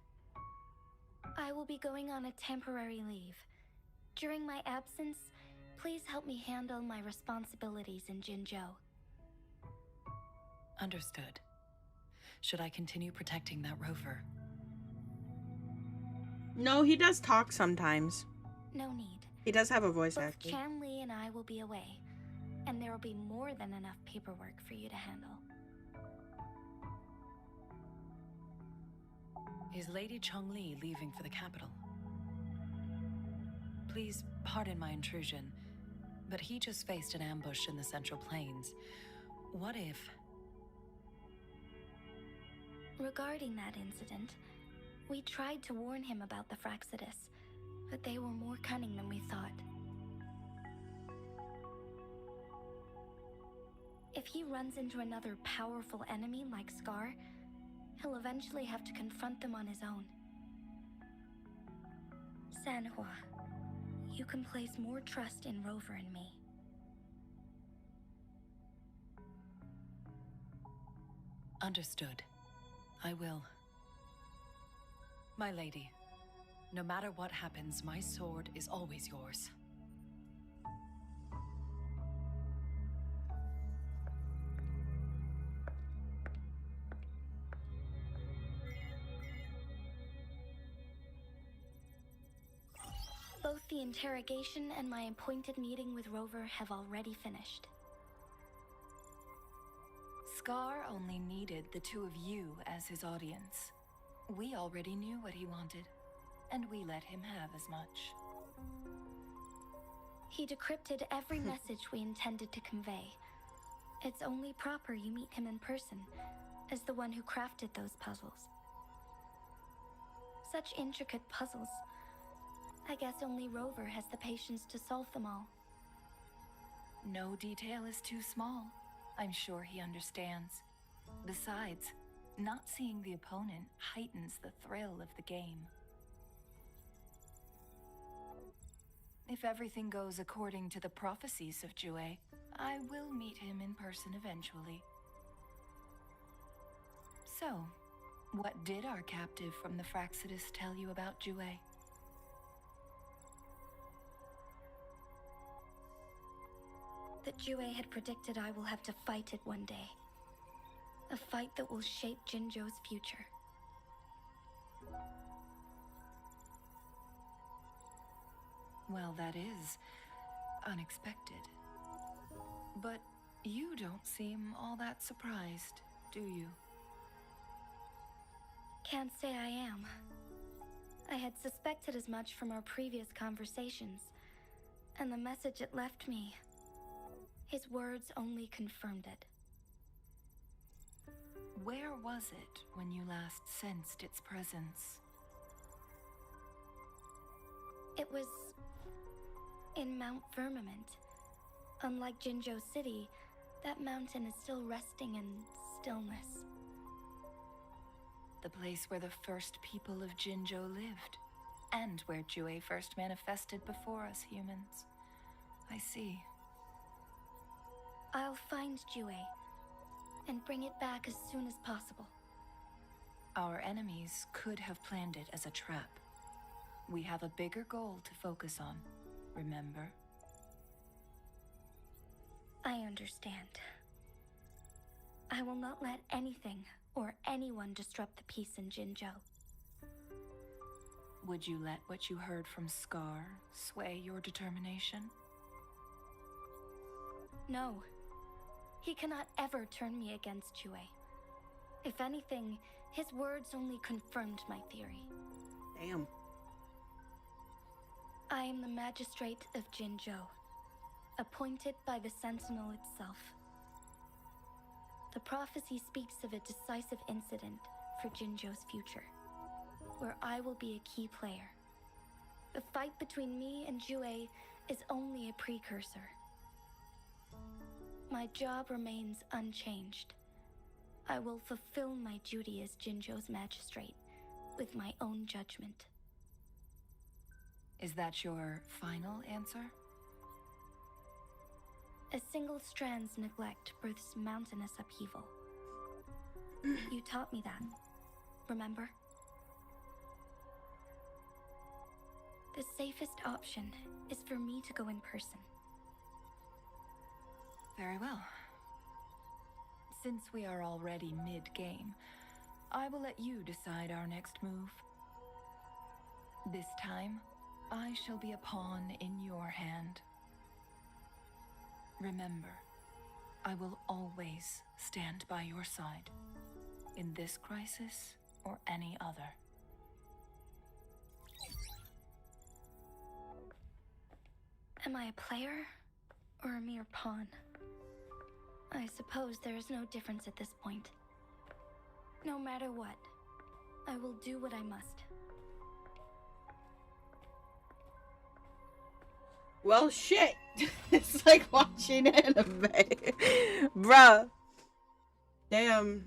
I will be going on a temporary leave. During my absence, please help me handle my responsibilities in Jinzhou. Understood. Should I continue protecting that rover? No, he does talk sometimes. No need. He does have a voice Both actor. Chanli and I will be away, and there will be more than enough paperwork for you to handle. Is Lady Chongli leaving for the capital? Please pardon my intrusion, but he just faced an ambush in the Central Plains. What if... Regarding that incident, we tried to warn him about the Fraxidus, but they were more cunning than we thought. If he runs into another powerful enemy like Scar, he'll eventually have to confront them on his own. Sanhua, you can place more trust in Rover and me. Understood. I will. My lady, no matter what happens, my sword is always yours. Both the interrogation and my appointed meeting with Rover have already finished. Scar only needed the two of you as his audience. We already knew what he wanted, and we let him have as much. He decrypted every message we intended to convey. It's only proper you meet him in person, as the one who crafted those puzzles. Such intricate puzzles. I guess only Rover has the patience to solve them all. No detail is too small. I'm sure he understands. Besides, not seeing the opponent heightens the thrill of the game. If everything goes according to the prophecies of Jue, I will meet him in person eventually. So, what did our captive from the Fraxidus tell you about Jue? That Jue had predicted I will have to fight it one day. A fight that will shape Jinzhou's future. Well, that is unexpected. But you don't seem all that surprised, do you? Can't say I am. I had suspected as much from our previous conversations, and the message it left me, his words only confirmed it. Where was it when you last sensed its presence? It was in Mount Firmament. Unlike Jinzhou City, that mountain is still resting in stillness. The place where the first people of Jinzhou lived, and where Jue first manifested before us humans. I see. I'll find Jue and bring it back as soon as possible. Our enemies could have planned it as a trap. We have a bigger goal to focus on, remember? I understand. I will not let anything or anyone disrupt the peace in Jinzhou. Would you let what you heard from Scar sway your determination? No. He cannot ever turn me against Jue. If anything, his words only confirmed my theory. Damn. I am the magistrate of Jinzhou, appointed by the Sentinel itself. The prophecy speaks of a decisive incident for Jinzhou's future, where I will be a key player. The fight between me and Jue is only a precursor. My job remains unchanged. I will fulfill my duty as Jinzhou's magistrate with my own judgment. Is that your final answer? A single strand's neglect births mountainous upheaval. You taught me that, remember? The safest option is for me to go in person. Very well. Since we are already mid-game, I will let you decide our next move. This time, I shall be a pawn in your hand. Remember, I will always stand by your side, in this crisis or any other. Am I a player or a mere pawn? I suppose there is no difference at this point. No matter what, I will do what I must. Well, shit. It's like watching anime. Bruh. Damn.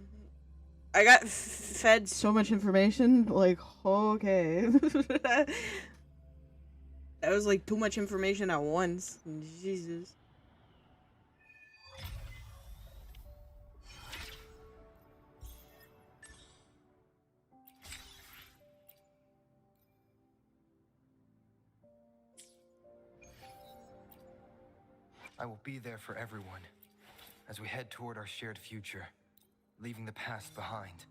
I got fed so much information. Like, okay. That was like too much information at once. Jesus. I will be there for everyone as we head toward our shared future, leaving the past behind.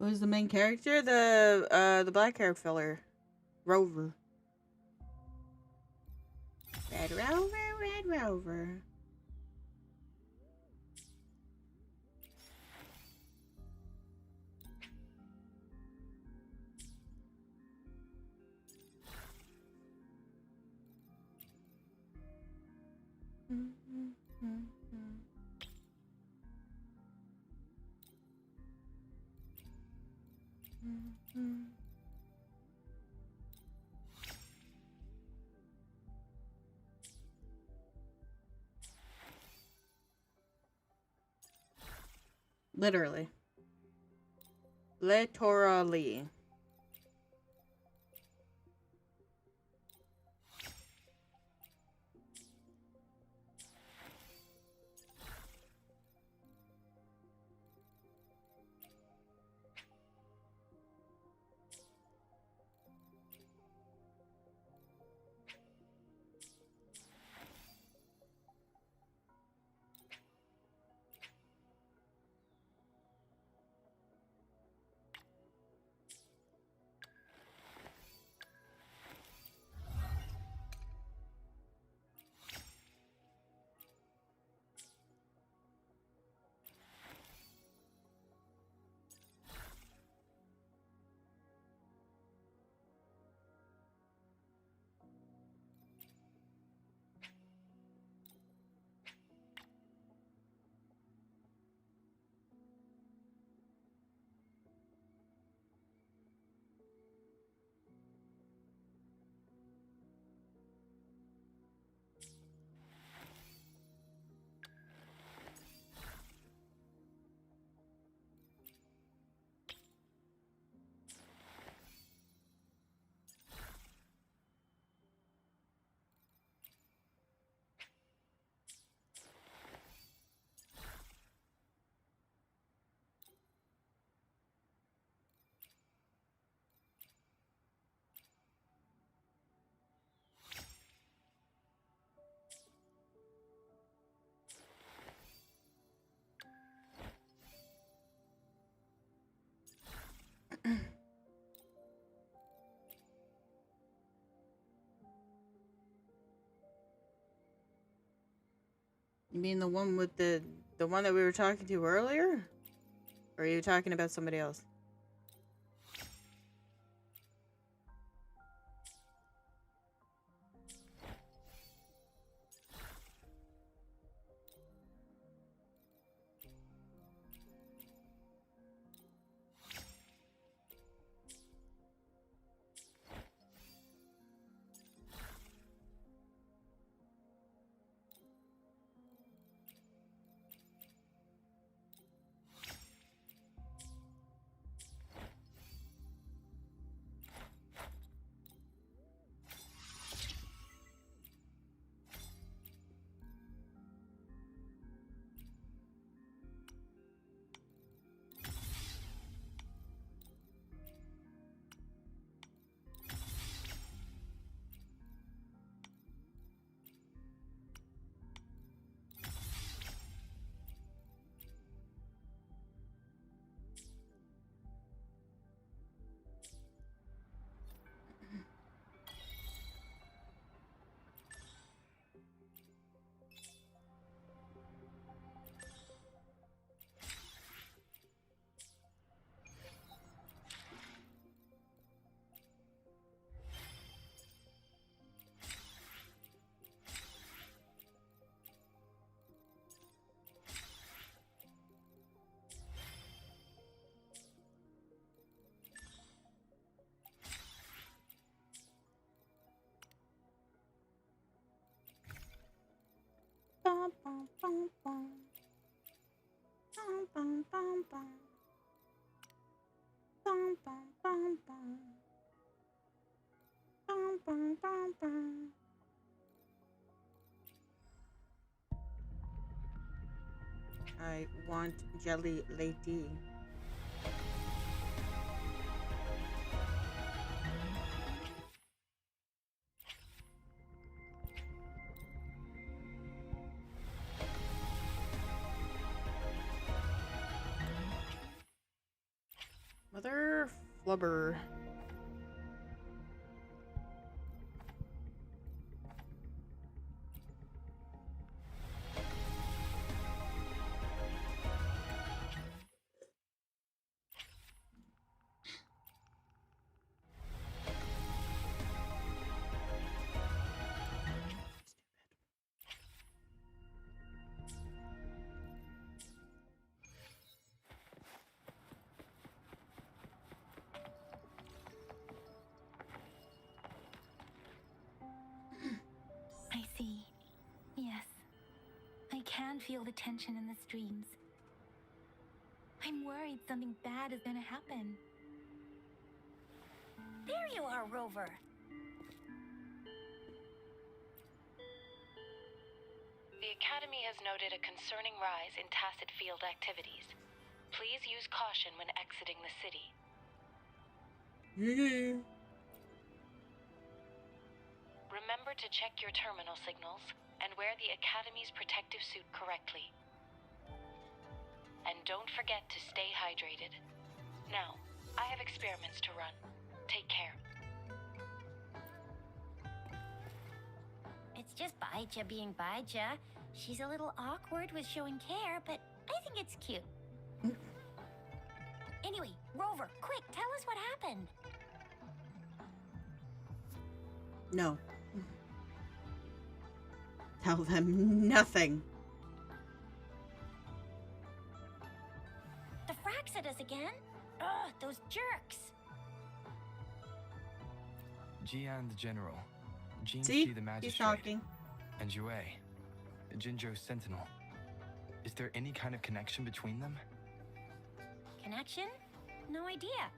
Who's the main character? The black hair filler. Rover. Red Rover, Red Rover. Literally. Literally. You mean the one with the one that we were talking to earlier? Or are you talking about somebody else? Bum, bum, bum, bum. Bum, bum, bum, bum. Bum, bum, bum, bum. Bum, bum, bum, bum. I want jelly lady. Mother flubber. I see. Yes. I can feel the tension in the streams. I'm worried something bad is gonna happen. There you are, Rover. The Academy has noted a concerning rise in tacit field activities. Please use caution when exiting the city. Remember to check your terminal signals and wear the Academy's protective suit correctly. And don't forget to stay hydrated. Now, I have experiments to run. Take care. It's just Baija being Baija. She's a little awkward with showing care, but I think it's cute. Anyway, Rover, quick, tell us what happened. No. Tell them nothing. The Frax at us again? Ugh, those jerks. Jian the General, Jin See? Shi the He's Magistrate, talking. and Jue, Jinzhou's Sentinel. Is there any kind of connection between them? Connection? No idea.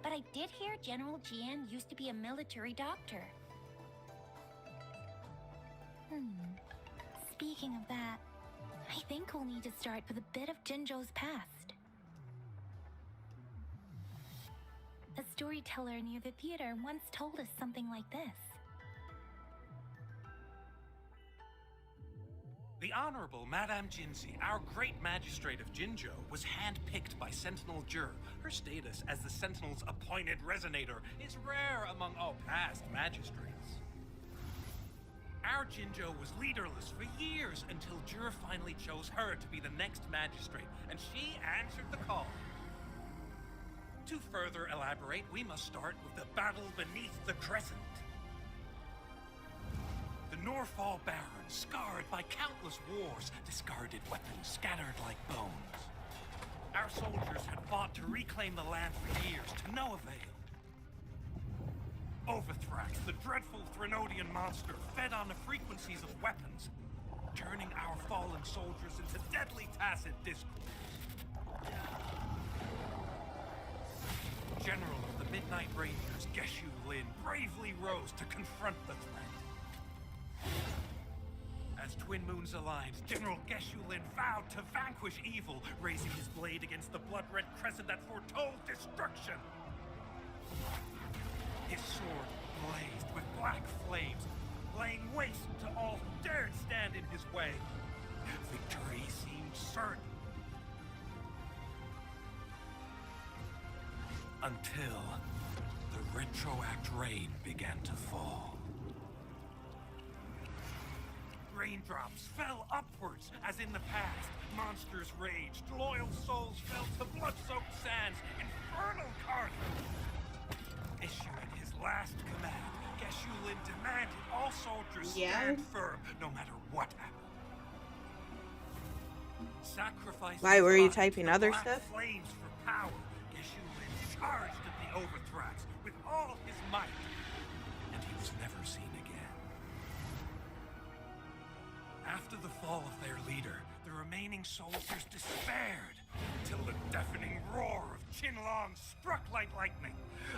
But I did hear General Jian used to be a military doctor. Speaking of that, I think we'll need to start with a bit of Jinzhou's past. A storyteller near the theater once told us something like this. The Honorable Madame Jinzi, our great magistrate of Jinzhou, was handpicked by Sentinel Jur. Her status as the Sentinel's appointed resonator is rare among all past magistrates. Our Jinjo was leaderless for years until Jur finally chose her to be the next magistrate, and she answered the call. To further elaborate, we must start with the battle beneath the crescent. The Norfall Baron, scarred by countless wars, discarded weapons scattered like bones. Our soldiers had fought to reclaim the land for years, to no avail. Overthrax, the dreadful Threnodian monster, fed on the frequencies of weapons, turning our fallen soldiers into deadly tacit discourse. General of the Midnight Rangers, Geshu Lin, bravely rose to confront the threat. As Twin Moons aligned, General Geshu Lin vowed to vanquish evil, raising his blade against the blood-red crescent that foretold destruction. His sword blazed with black flames, laying waste to all who dared stand in his way. Victory seemed certain. Until the retroact rain began to fall. Raindrops fell upwards, as in the past. Monsters raged, loyal souls fell to blood-soaked sands, infernal carnage. Issuing his last command, Geshu Lin demanded all soldiers stand firm, no matter what happened. Sacrificing Why were you lives typing to other black stuff? flames for power, Geshu Lin charged at the Overthrax with all his might, and he was never seen again. After the fall of their leader, the remaining soldiers despaired, until the deafening roar of Qinlong struck like lightning.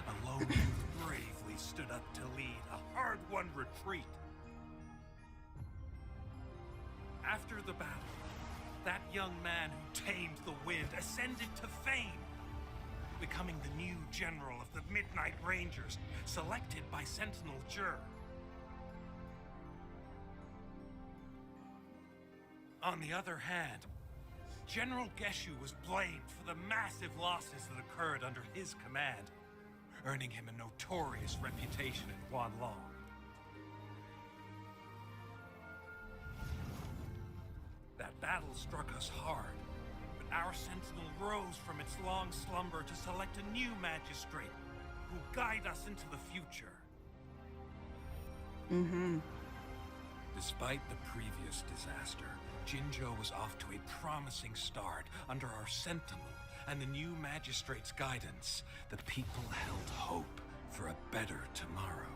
A lone youth bravely stood up to lead a hard-won retreat. After the battle, that young man who tamed the wind ascended to fame, becoming the new general of the Midnight Rangers, selected by Sentinel Jur. On the other hand, General Geshu was blamed for the massive losses that occurred under his command, earning him a notorious reputation in Guanlong. That battle struck us hard, but our sentinel rose from its long slumber to select a new magistrate who will guide us into the future. Despite the previous disaster, Jinjo was off to a promising start under our sentinel and the new magistrate's guidance. The people held hope for a better tomorrow.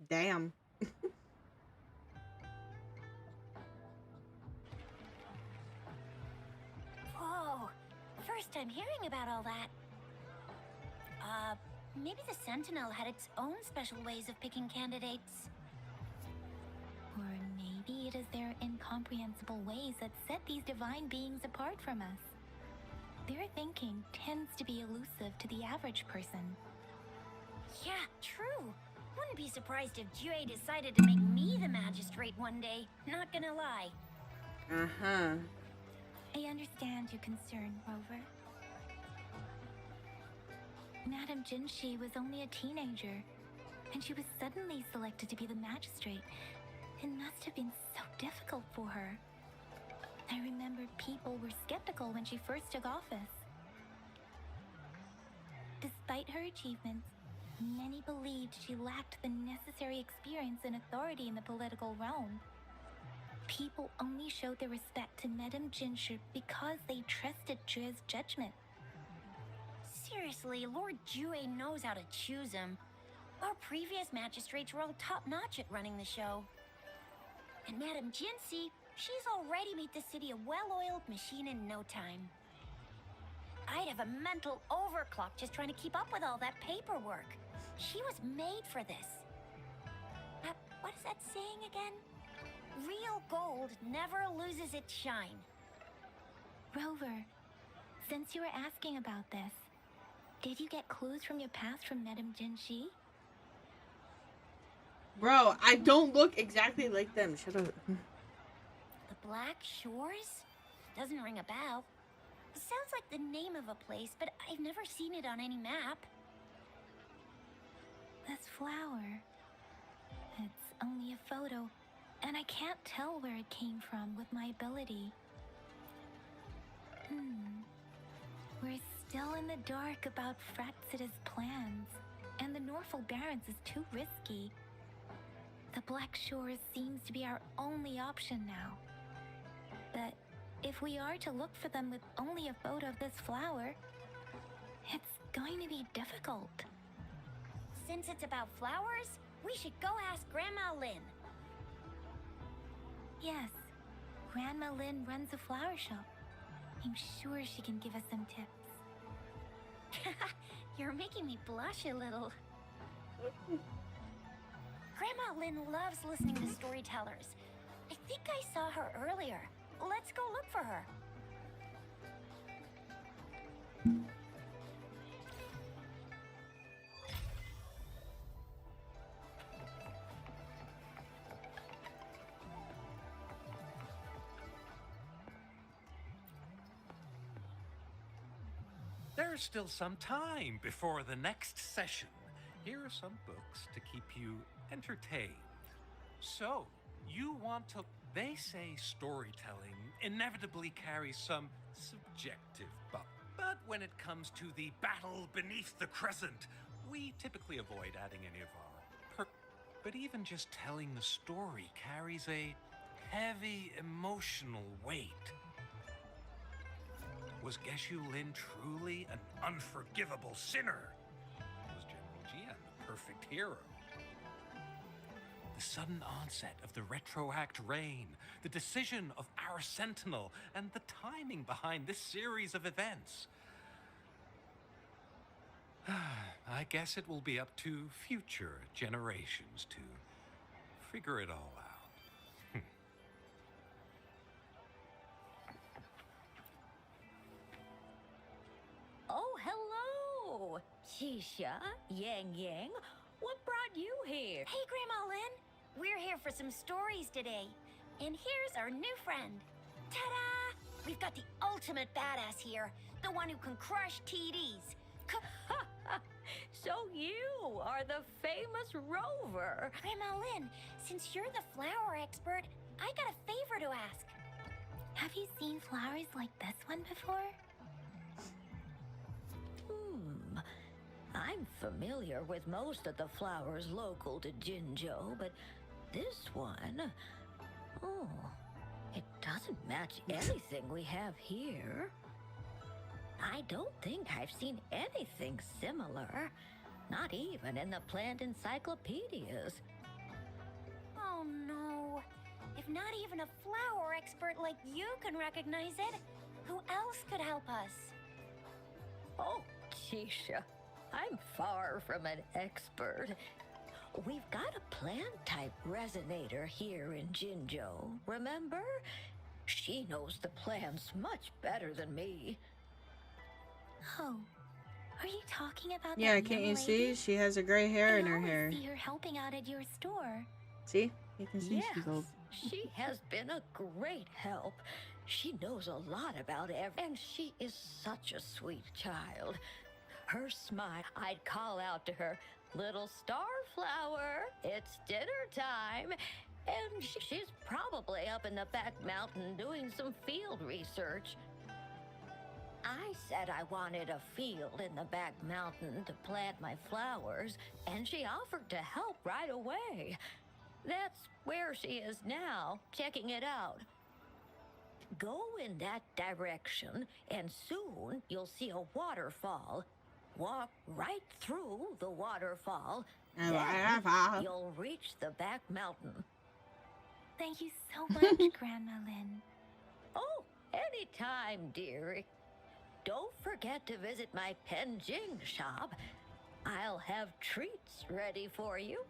Damn. Whoa, first time hearing about all that. Maybe the Sentinel had its own special ways of picking candidates. Or maybe it is their incomprehensible ways that set these divine beings apart from us. Their thinking tends to be elusive to the average person. Yeah, true. Wouldn't be surprised if Jue decided to make me the magistrate one day. Not gonna lie. I understand your concern, Rover. Madame Jinshi was only a teenager, and she was suddenly selected to be the magistrate. It must have been so difficult for her. I remember people were skeptical when she first took office. Despite her achievements, many believed she lacked the necessary experience and authority in the political realm. People only showed their respect to Madame Jinshi because they trusted Jue's judgment. Seriously, Lord Jue knows how to choose him. Our previous magistrates were all top-notch at running the show. And Madame Jinshi, she's already made the city a well-oiled machine in no time. I'd have a mental overclock just trying to keep up with all that paperwork. She was made for this. What is that saying again? Real gold never loses its shine. Rover, since you were asking about this, did you get clues from your past from Madame Jinshi? Bro, I don't look exactly like them. Shut up. The Black Shores? Doesn't ring a bell. Sounds like the name of a place, but I've never seen it on any map. This flower. It's only a photo, and I can't tell where it came from with my ability. We're still in the dark about Fraxita's plans, and the Norfolk Barrens is too risky. The Black Shores seems to be our only option now. But if we are to look for them with only a photo of this flower, it's going to be difficult. Since it's about flowers, we should go ask Grandma Lynn. Yes, Grandma Lynn runs a flower shop. I'm sure she can give us some tips. You're making me blush a little. Grandma Lynn loves listening to storytellers. I think I saw her earlier. Let's go look for her. There's still some time before the next session. Here are some books to keep you entertained. So, you want to... They say storytelling inevitably carries some subjective buff. But when it comes to the battle beneath the crescent, we typically avoid adding any of our But even just telling the story carries a heavy emotional weight. Was Geshu Lin truly an unforgivable sinner? Was General Jian the perfect hero? The sudden onset of the retroact rain, the decision of our sentinel, and the timing behind this series of events. I guess it will be up to future generations to figure it all out. Oh, hello! Shisha, Yang Yang, what brought you here? Hey, Grandma Lynn. We're here for some stories today. And here's our new friend. Ta-da! We've got the ultimate badass here. The one who can crush TDs. So you are the famous Rover. Grandma Lynn, since you're the flower expert, I got a favor to ask. Have you seen flowers like this one before? I'm familiar with most of the flowers local to Jinzhou, but this one... Oh, it doesn't match anything we have here. I don't think I've seen anything similar. Not even in the plant encyclopedias. Oh no. If not even a flower expert like you can recognize it, who else could help us? Oh, Chisha, I'm far from an expert. We've got a plant-type resonator here in Jinzhou, remember? She knows the plants much better than me. Oh, are you talking about Yeah, that can't young you see? lady? She has a gray hair in her hair. I see her helping out at your store. See? You can see Yes, she's old. she has been a great help. She knows a lot about everything, and she is such a sweet child. Her smile, I'd call out to her, "Little Starflower, it's dinner time." And she's probably up in the back mountain doing some field research. I said I wanted a field in the back mountain to plant my flowers, and she offered to help right away. That's where she is now, checking it out. Go in that direction, and soon you'll see a waterfall. Walk right through the waterfall. Then you'll reach the back mountain. Thank you so much, Grandma Lynn. Oh, anytime, dearie. Don't forget to visit my Penjing shop. I'll have treats ready for you.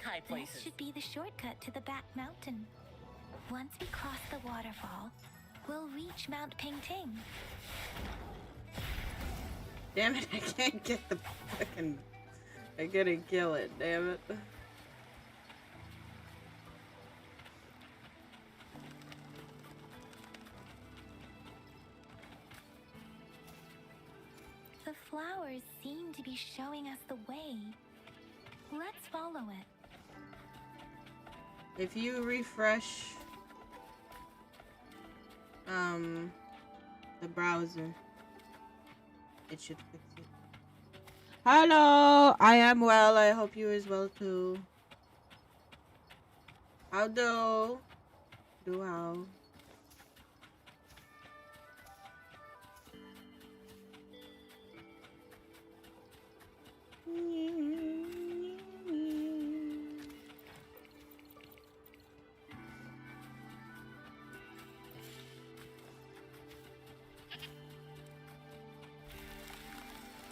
high places. This should be the shortcut to the back mountain. Once we cross the waterfall, we'll reach Mount Pingting. Damn it, I can't get the fucking... I couldn't kill it, damn it. The flowers seem to be showing us the way. Let's follow it. If you refresh the browser, it should fix it. Hello, I am well. I hope you is well too. How do? Do how?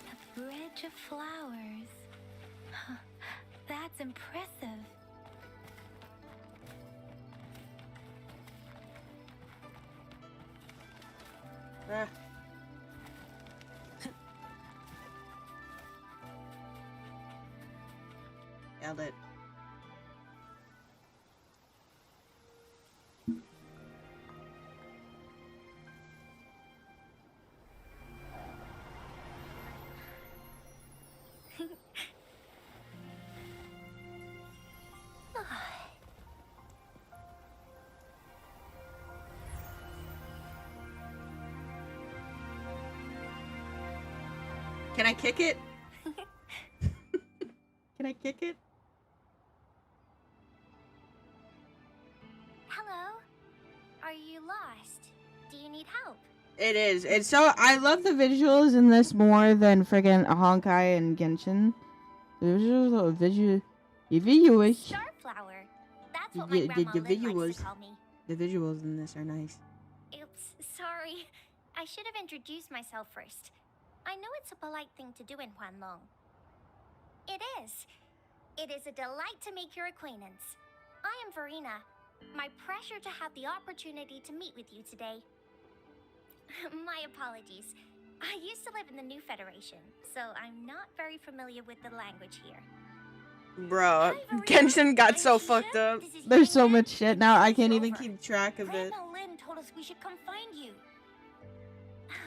A bridge of flowers. Huh, that's impressive. Ah. Nailed it. Can I kick it? Can I kick it? Hello? Are you lost? Do you need help? It is. It's so I love the visuals in this more than friggin' Honkai and Genshin. The visuals are visuals. Starflower. That's what my grandma Lynn likes to call me. The visuals in this are nice. Oops, sorry. I should have introduced myself first. I know it's a polite thing to do in Huanlong. It is. It is a delight to make your acquaintance. I am Verena. My pleasure to have the opportunity to meet with you today. My apologies. I used to live in the New Federation, so I'm not very familiar with the language here. Bro, Genshin got so fucked up. There's so much shit now, I can't even keep track of it. Grandma Lynn told us we should come find you.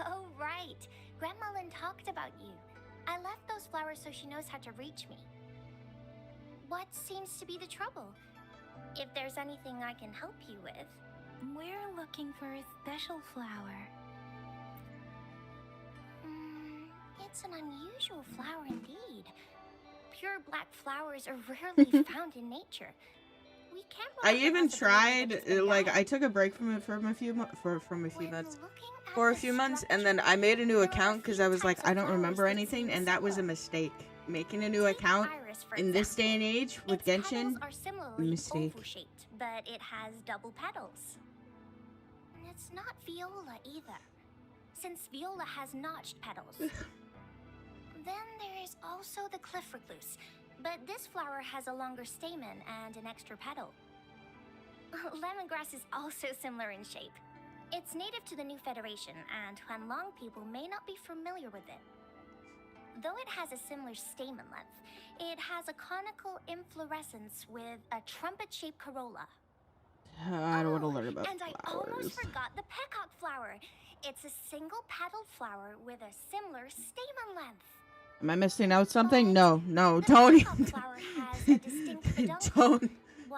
Oh, right. Grandma Lynn talked about you. I left those flowers so she knows how to reach me. What seems to be the trouble? If there's anything I can help you with. We're looking for a special flower. It's an unusual flower indeed. Pure black flowers are rarely found in nature. We can't. I even tried, like, I took a break from it from a few months, and then I made a new account because I was like, I don't remember anything, and that was a mistake. Making a new account in this day and age with Genshin, mistake. Oval-shaped, but it has double petals. It's not viola either, since viola has notched petals. Then there is also the cliff recluse, but this flower has a longer stamen and an extra petal. Lemongrass is also similar in shape. It's native to the New Federation, and Huanlong people may not be familiar with it. Though it has a similar stamen length, it has a conical inflorescence with a trumpet-shaped corolla. I don't want to learn about and flowers. I almost forgot the peacock flower. It's a single-petaled flower with a similar stamen length. Am I missing out something? No, don't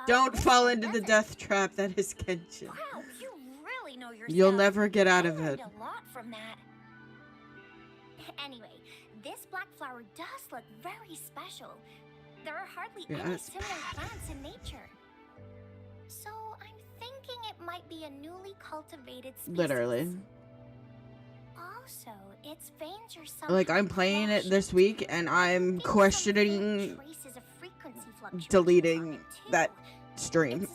don't fall into the death trap that is Genshin. Wow, you really know your You'll stuff. never get out of I learned it. a lot from that. Anyway, this black flower does look very special. There are hardly any similar plants in nature. So I'm thinking it might be a newly cultivated species. Literally. Also, its veins are somewhat Like, I'm playing it this week, and I'm questioning traces of frequency fluctuations deleting that stream.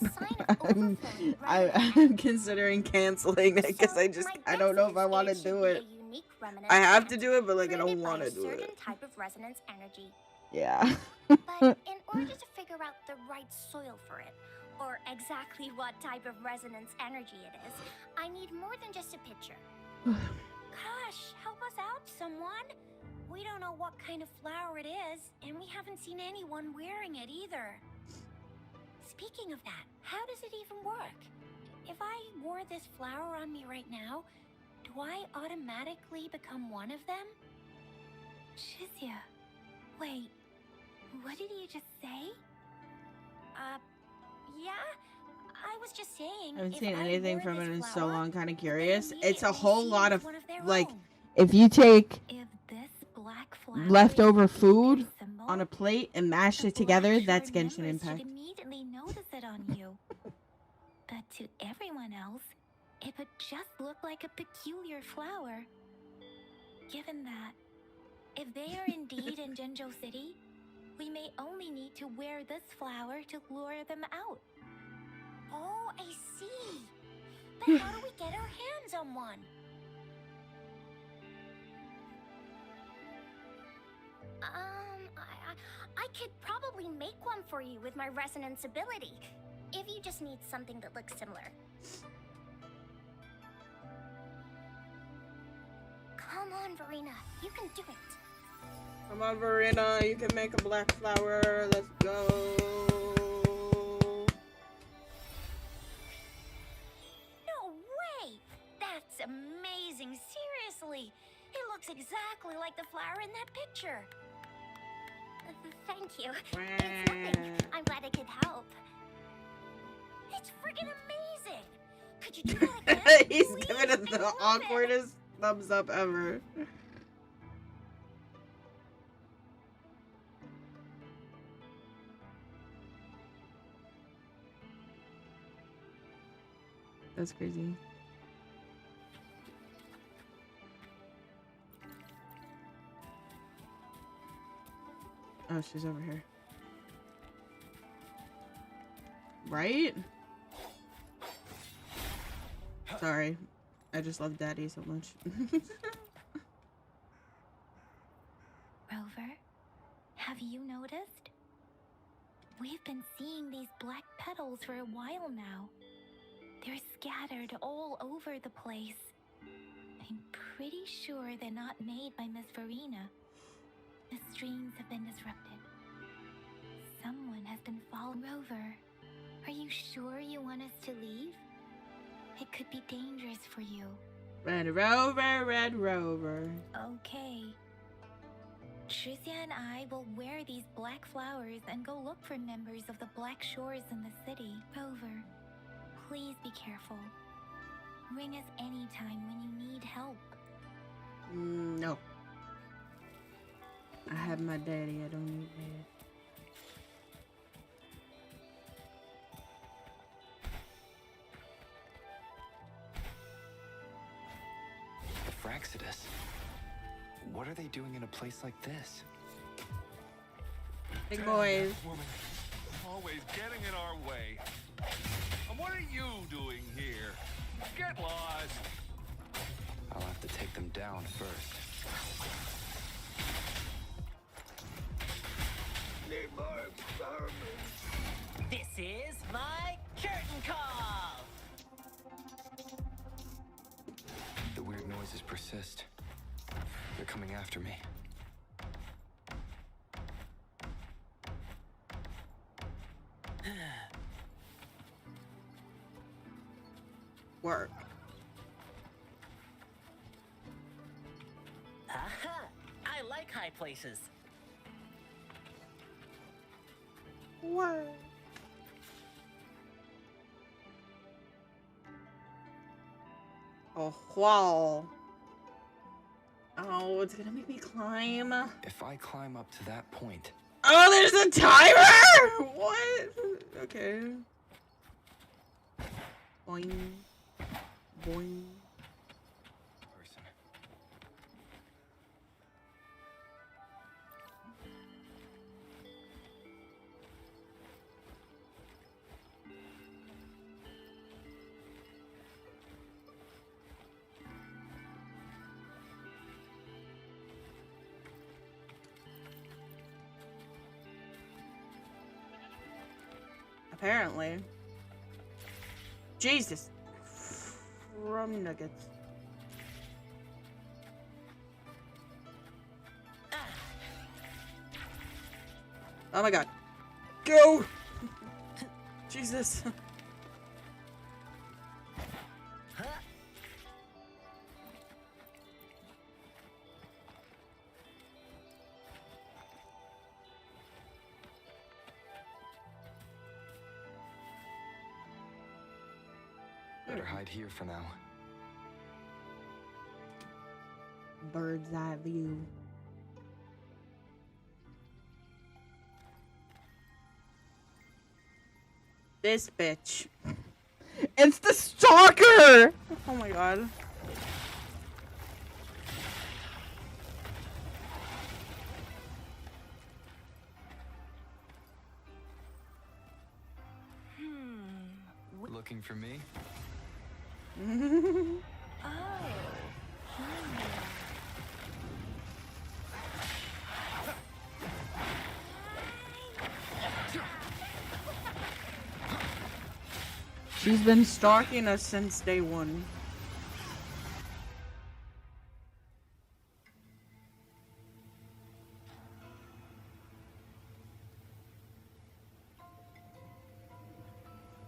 I'm considering canceling it because I don't know if I want to do it. I have to do it, but like I don't want to do it. Type of resonance energy. Yeah. But in order to figure out the right soil for it, or exactly what type of resonance energy it is, I need more than just a picture. Gosh, help us out, someone. We don't know what kind of flower it is, and we haven't seen anyone wearing it either. Speaking of that, how does it even work? If I wore this flower on me right now, do I automatically become one of them? Shizia, wait, what did you just say? Yeah? I was just saying. I haven't if seen I anything wore from it this in so flower, long, kind of they curious. It's a immediately whole see lot me of, as one of their like, own. if you take If this black flower leftover is food their symbol, on a plate and mash the it together, Black that's Shore Genshin members Impact. should immediately notice it on you. But to everyone else, it would just look like a peculiar flower. Given that, if they are indeed in Jinzhou City, we may only need to wear this flower to lure them out. Oh, I see. But how do we get our hands on one? I could probably make one for you with my resonance ability, if you just need something that looks similar. Come on, Verena, you can do it. Come on, Verena, you can make a black flower. Let's go. No way! That's amazing, seriously. It looks exactly like the flower in that picture. Thank you. It's nothing. I'm glad I could help. It's friggin' amazing. Could you do that again? He's Please? giving it the I love it. awkwardest thumbs up ever. That's crazy. Oh, she's over here. Right? Sorry. I just love Daddy so much. Rover, have you noticed? We've been seeing these black petals for a while now. They're scattered all over the place. I'm pretty sure they're not made by Miss Verena. The streams have been disrupted. Someone has been following Rover. Are you sure you want us to leave? It could be dangerous for you. Red Rover, Red Rover. Okay. Tricia and I will wear these black flowers and go look for members of the Black Shores in the city. Rover, please be careful. Ring us anytime when you need help. No. I have my daddy, I don't need that. Fraxidus? What are they doing in a place like this? Big boys. That woman, always getting in our way. And what are you doing here? Get lost. I'll have to take them down first. Need more experiments. This is my curtain call. The weird noises persist. They're coming after me. Work. Aha! I like high places. Work. Oh, wow. Oh, it's gonna make me climb. If I climb up to that point, Oh, there's a timer? What? Okay. Boing. Boing. person. Apparently. Jesus. Rum nuggets. Oh my god. Go! Jesus. Better hide here for now. Bird's eye view. This bitch. It's the stalker! Oh my god. Looking for me? She's been stalking us since day one.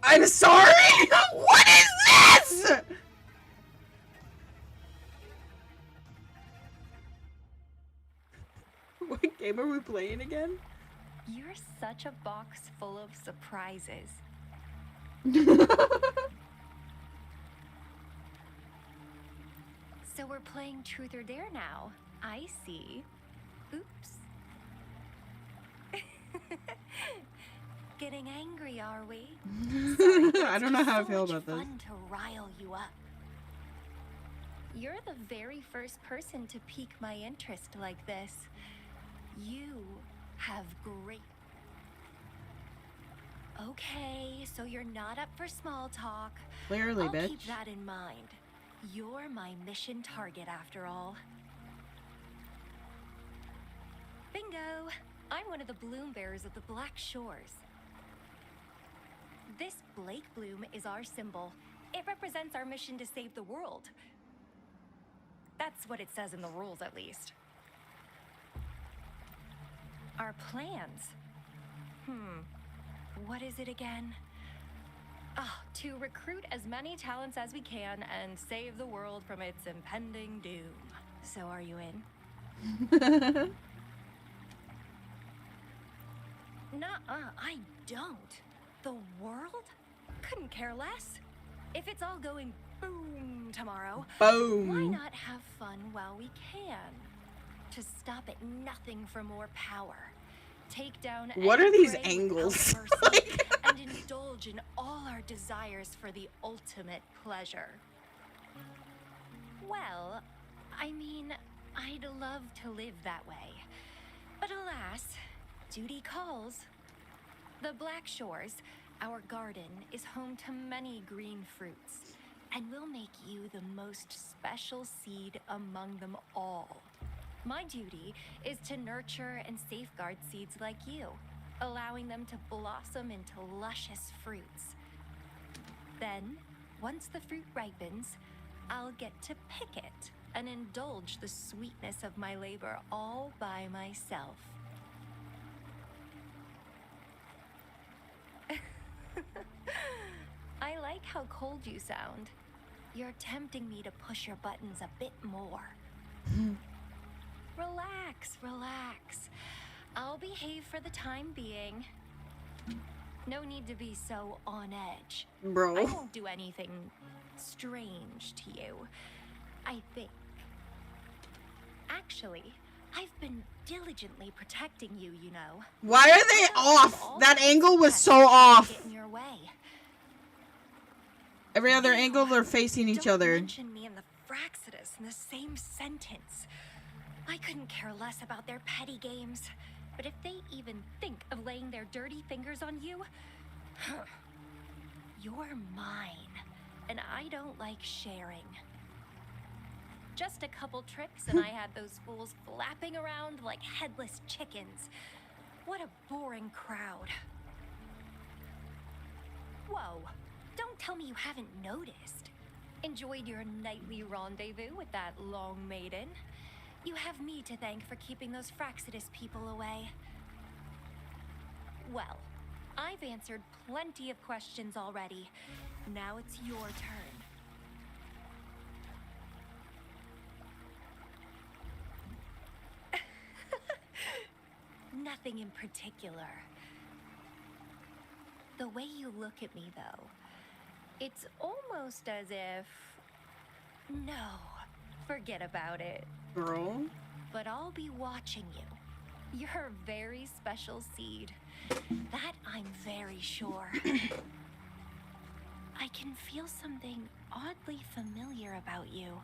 I'm sorry! What is this? What game are we playing again? You're such a box full of surprises. So we're playing Truth or Dare now. I see. Oops. Getting angry, are we? Sorry, I don't know how I feel so about this. Fun to rile you up. You're the very first person to pique my interest like this. You have great. Okay, so you're not up for small talk. Clearly, I'll bitch. keep that in mind. You're my mission target after all. Bingo! I'm one of the bloom bearers of the Black Shores. This Blake bloom is our symbol. It represents our mission to save the world. That's what it says in the rules, at least. Our plans? What is it again? To recruit as many talents as we can and save the world from its impending doom. So are you in? Nuh-uh, I don't. The world? Couldn't care less. If it's all going boom tomorrow, Boom. why not have fun while we can? To stop at nothing for more power. Take down What any are these prey angles? without mercy, and indulge in all our desires for the ultimate pleasure. Well, I mean, I'd love to live that way. But alas, duty calls. The Black Shores, our garden, is home to many green fruits, and will make you the most special seed among them all. My duty is to nurture and safeguard seeds like you, allowing them to blossom into luscious fruits. Then, once the fruit ripens, I'll get to pick it and indulge the sweetness of my labor all by myself. I like how cold you sound. You're tempting me to push your buttons a bit more. Relax, relax. I'll behave for the time being. No need to be so on edge. Bro. I won't do anything strange to you, I think. Actually, I've been diligently protecting you, you know. Why are they off? That angle was so off. Get in your way. Every other angle, they're facing each other. Don't mention me and the Fraxidus in the same sentence. I couldn't care less about their petty games, but if they even think of laying their dirty fingers on you, you're mine, and I don't like sharing. Just a couple tricks and I had those fools flapping around like headless chickens. What a boring crowd. Whoa, don't tell me you haven't noticed. Enjoyed your nightly rendezvous with that long maiden? You have me to thank for keeping those Fraxidus people away. Well, I've answered plenty of questions already. Now it's your turn. Nothing in particular. The way you look at me, though, it's almost as if... No, forget about it. Girl. But I'll be watching you. You're a very special seed. That I'm very sure. I can feel something oddly familiar about you.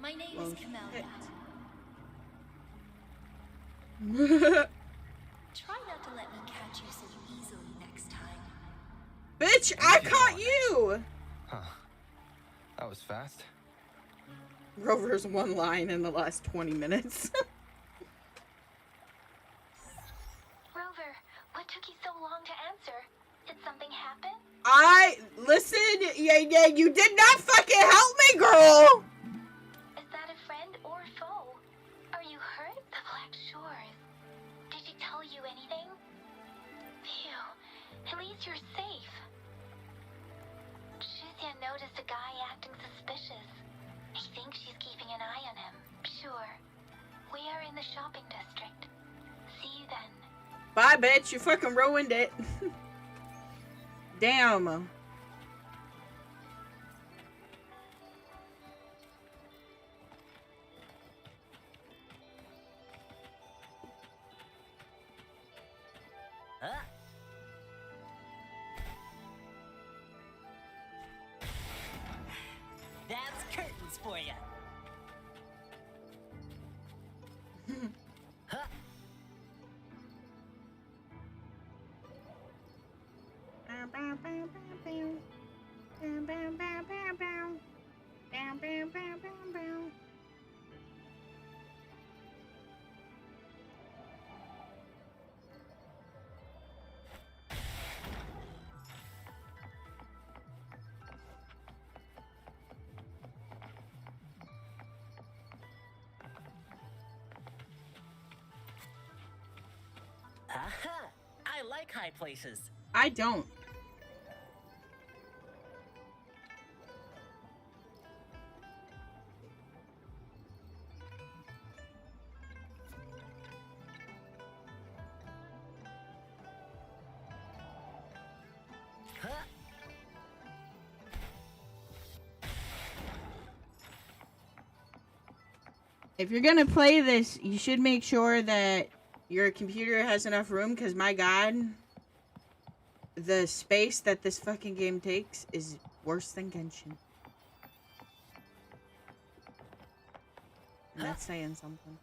My name is Camellia. Try not to let me catch you so easily next time. Bitch, I caught you! Huh. That was fast. Rover's one line in the last 20 minutes. Rover, what took you so long to answer? Did something happen? Listen, yeah, you did not fucking help me, girl! Is that a friend or foe? Are you hurt? The Black Shores. Did she tell you anything? Phew, at least you're safe. Shuzia noticed a guy acting suspicious. I think she's keeping an eye on him. Sure. We are in the shopping district. See you then. Bye, bitch. You fucking ruined it. Damn. That's curtains for you. Huh. Aha! I like high places. I don't. Huh? If you're gonna play this, you should make sure that your computer has enough room, because my god, the space that this fucking game takes is worse than Genshin. And that's saying something.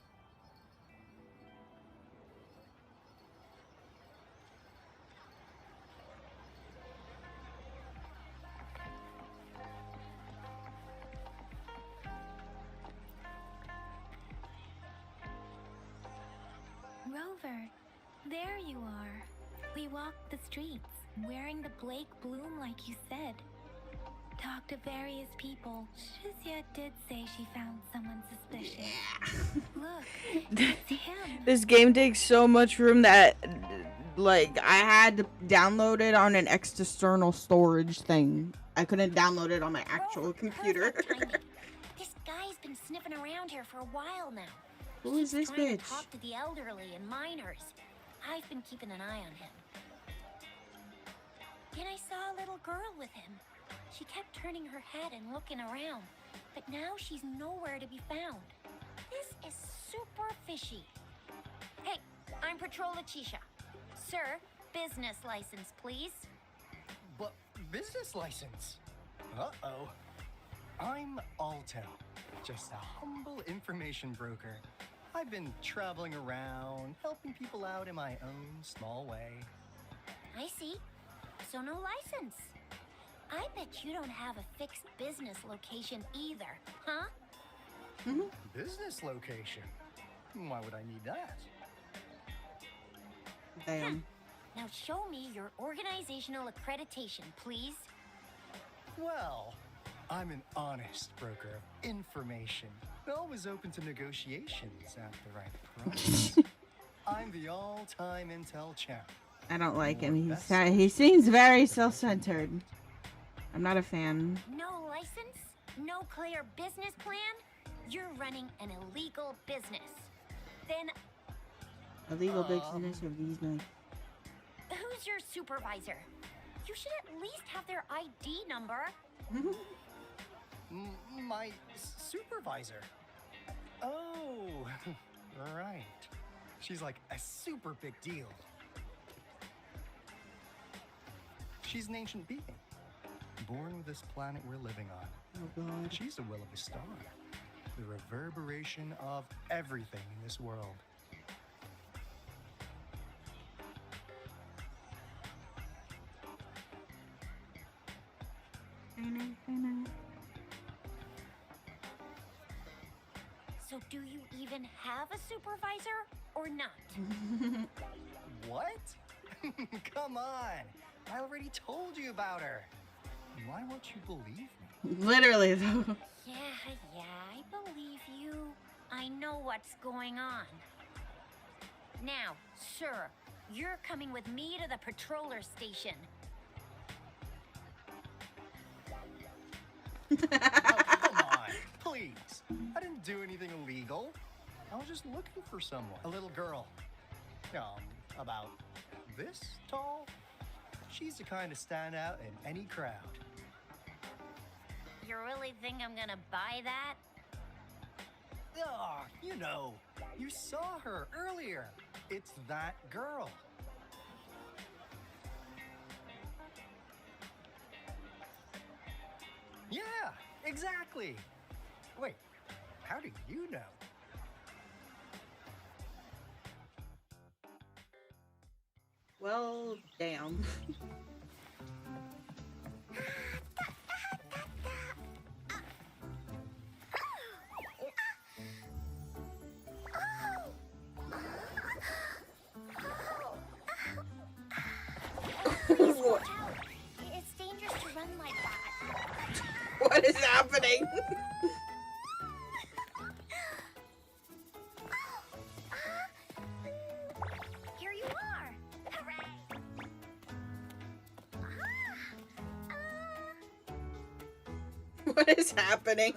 Rover, there you are. We walked the streets, wearing the Blake bloom like you said. Talked to various people. Shuzia did say she found someone suspicious. Yeah. Look, it's him. This game takes so much room that, like, I had to download it on an external storage thing. I couldn't download it on my actual computer. This guy's been sniffing around here for a while now. Who is this Trying bitch? to talk to the elderly and minors. I've been keeping an eye on him. Then I saw a little girl with him. She kept turning her head and looking around, but now she's nowhere to be found. This is super fishy. Hey, I'm Patrol Letitia. Sir, business license, please. But business license? Uh-oh. I'm Alto, just a humble information broker. I've been traveling around, helping people out in my own small way. I see. So no license. I bet you don't have a fixed business location either, huh? Business location? Why would I need that? Damn. Now show me your organizational accreditation, please. Well, I'm an honest broker of information. Always open to negotiations at the right price. I'm the all-time intel champ. I don't like him. He seems very self-centered. I'm not a fan. No license? No clear business plan? You're running an illegal business. Then Illegal business of these nights. who's your supervisor? You should at least have their ID number. My supervisor. Oh, right. She's like a super big deal. She's an ancient being, born with this planet we're living on. Oh God. She's the will of the star, the reverberation of everything in this world. So do you even have a supervisor or not? What? Come on. I already told you about her. Why won't you believe me? Literally, though. Yeah, I believe you. I know what's going on. Now, sir, you're coming with me to the patroller station. Oh, come on, please. I didn't do anything illegal. I was just looking for someone. A little girl. About this tall. She's the kind to stand out in any crowd. You really think I'm gonna buy that? Ah, you saw her earlier. It's that girl. Yeah, exactly. Wait, how do you know? Well, damn. Please watch out. It's dangerous to run like that. What is happening? Here you are. Hooray. What is happening?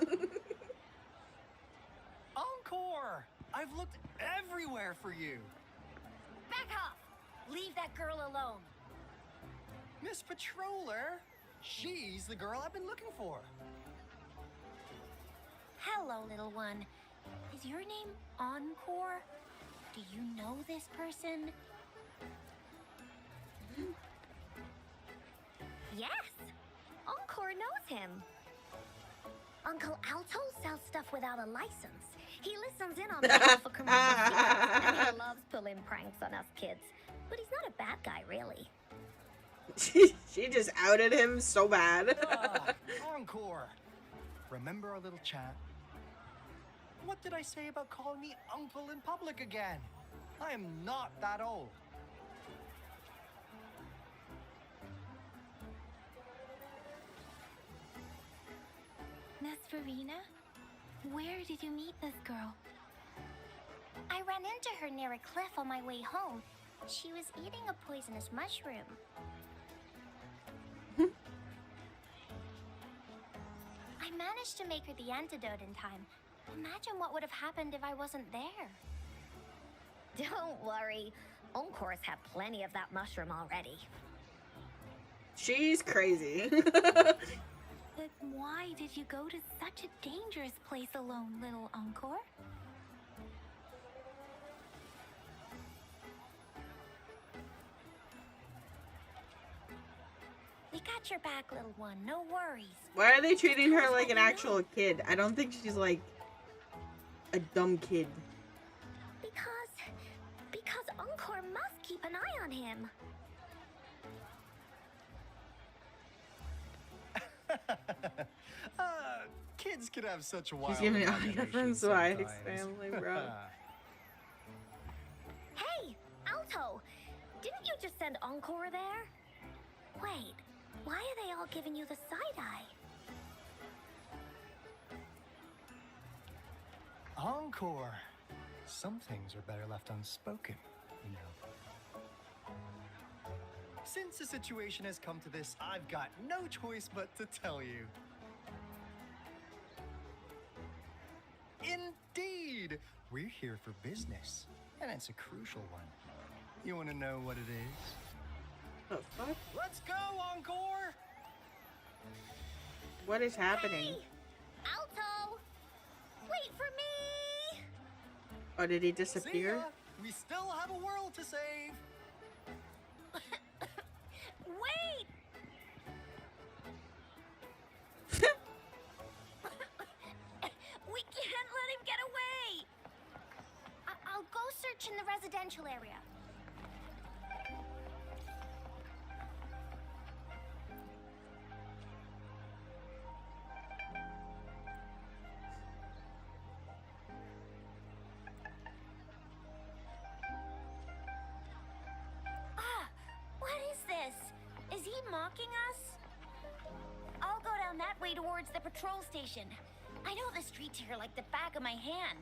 Encore! I've looked everywhere for you. Back off. Leave that girl alone. Miss Patroller, she's the girl I've been looking for. Hello, little one. Is your name Encore? Do you know this person? Yes, Encore knows him. Uncle Alto sells stuff without a license. He listens in on behalf of commercial secrets, and he loves pulling pranks on us kids. But he's not a bad guy, really. She just outed him so bad. Encore! Remember our little chat? What did I say about calling me uncle in public again? I am not that old. Miss Verena, where did you meet this girl? I ran into her near a cliff on my way home. She was eating a poisonous mushroom. I managed to make her the antidote in time. Imagine what would have happened if I wasn't there. Don't worry. Encore's had plenty of that mushroom already. She's crazy. But why did you go to such a dangerous place alone, little Encore? We got your back, little one. No worries. Why are they treating her like an actual kid? I don't think she's like a dumb kid. Because Encore must keep an eye on him. Kids can have such wild He's giving audio from imaginations Swide's sometimes. family, bro. Hey, Alto! Didn't you just send Encore there? Wait, why are they all giving you the side-eye? Encore. Some things are better left unspoken, you know. Since the situation has come to this, I've got no choice but to tell you. Indeed! We're here for business, and it's a crucial one. You want to know what it is? The fuck? Let's go, Encore! What is happening? Hey! Alto! Wait for me! Oh, did he See disappear? ya. We still have a world to save! Wait! We can't let him get away! I'll go search in the residential area. What is this? Is he mocking us? I'll go down that way towards the patrol station. I know the streets here like the back of my hand.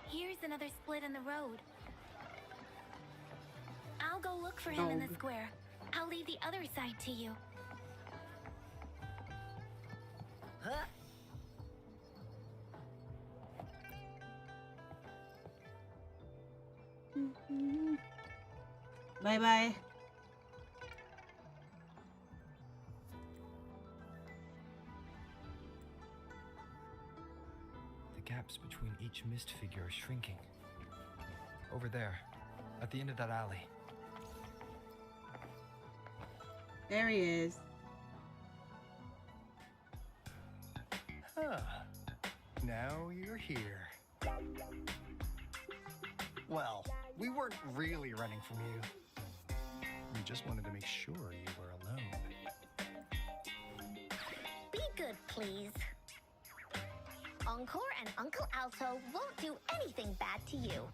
Here's another split in the road. I'll go look for him in the square. I'll leave the other side to you. Huh? Bye-bye. The gaps between each mist figure are shrinking. Over there, at the end of that alley. There he is. Huh. Now you're here. Well, we weren't really running from you. We just wanted to make sure you were alone. Be good, please. Encore and Uncle Alto won't do anything bad to you.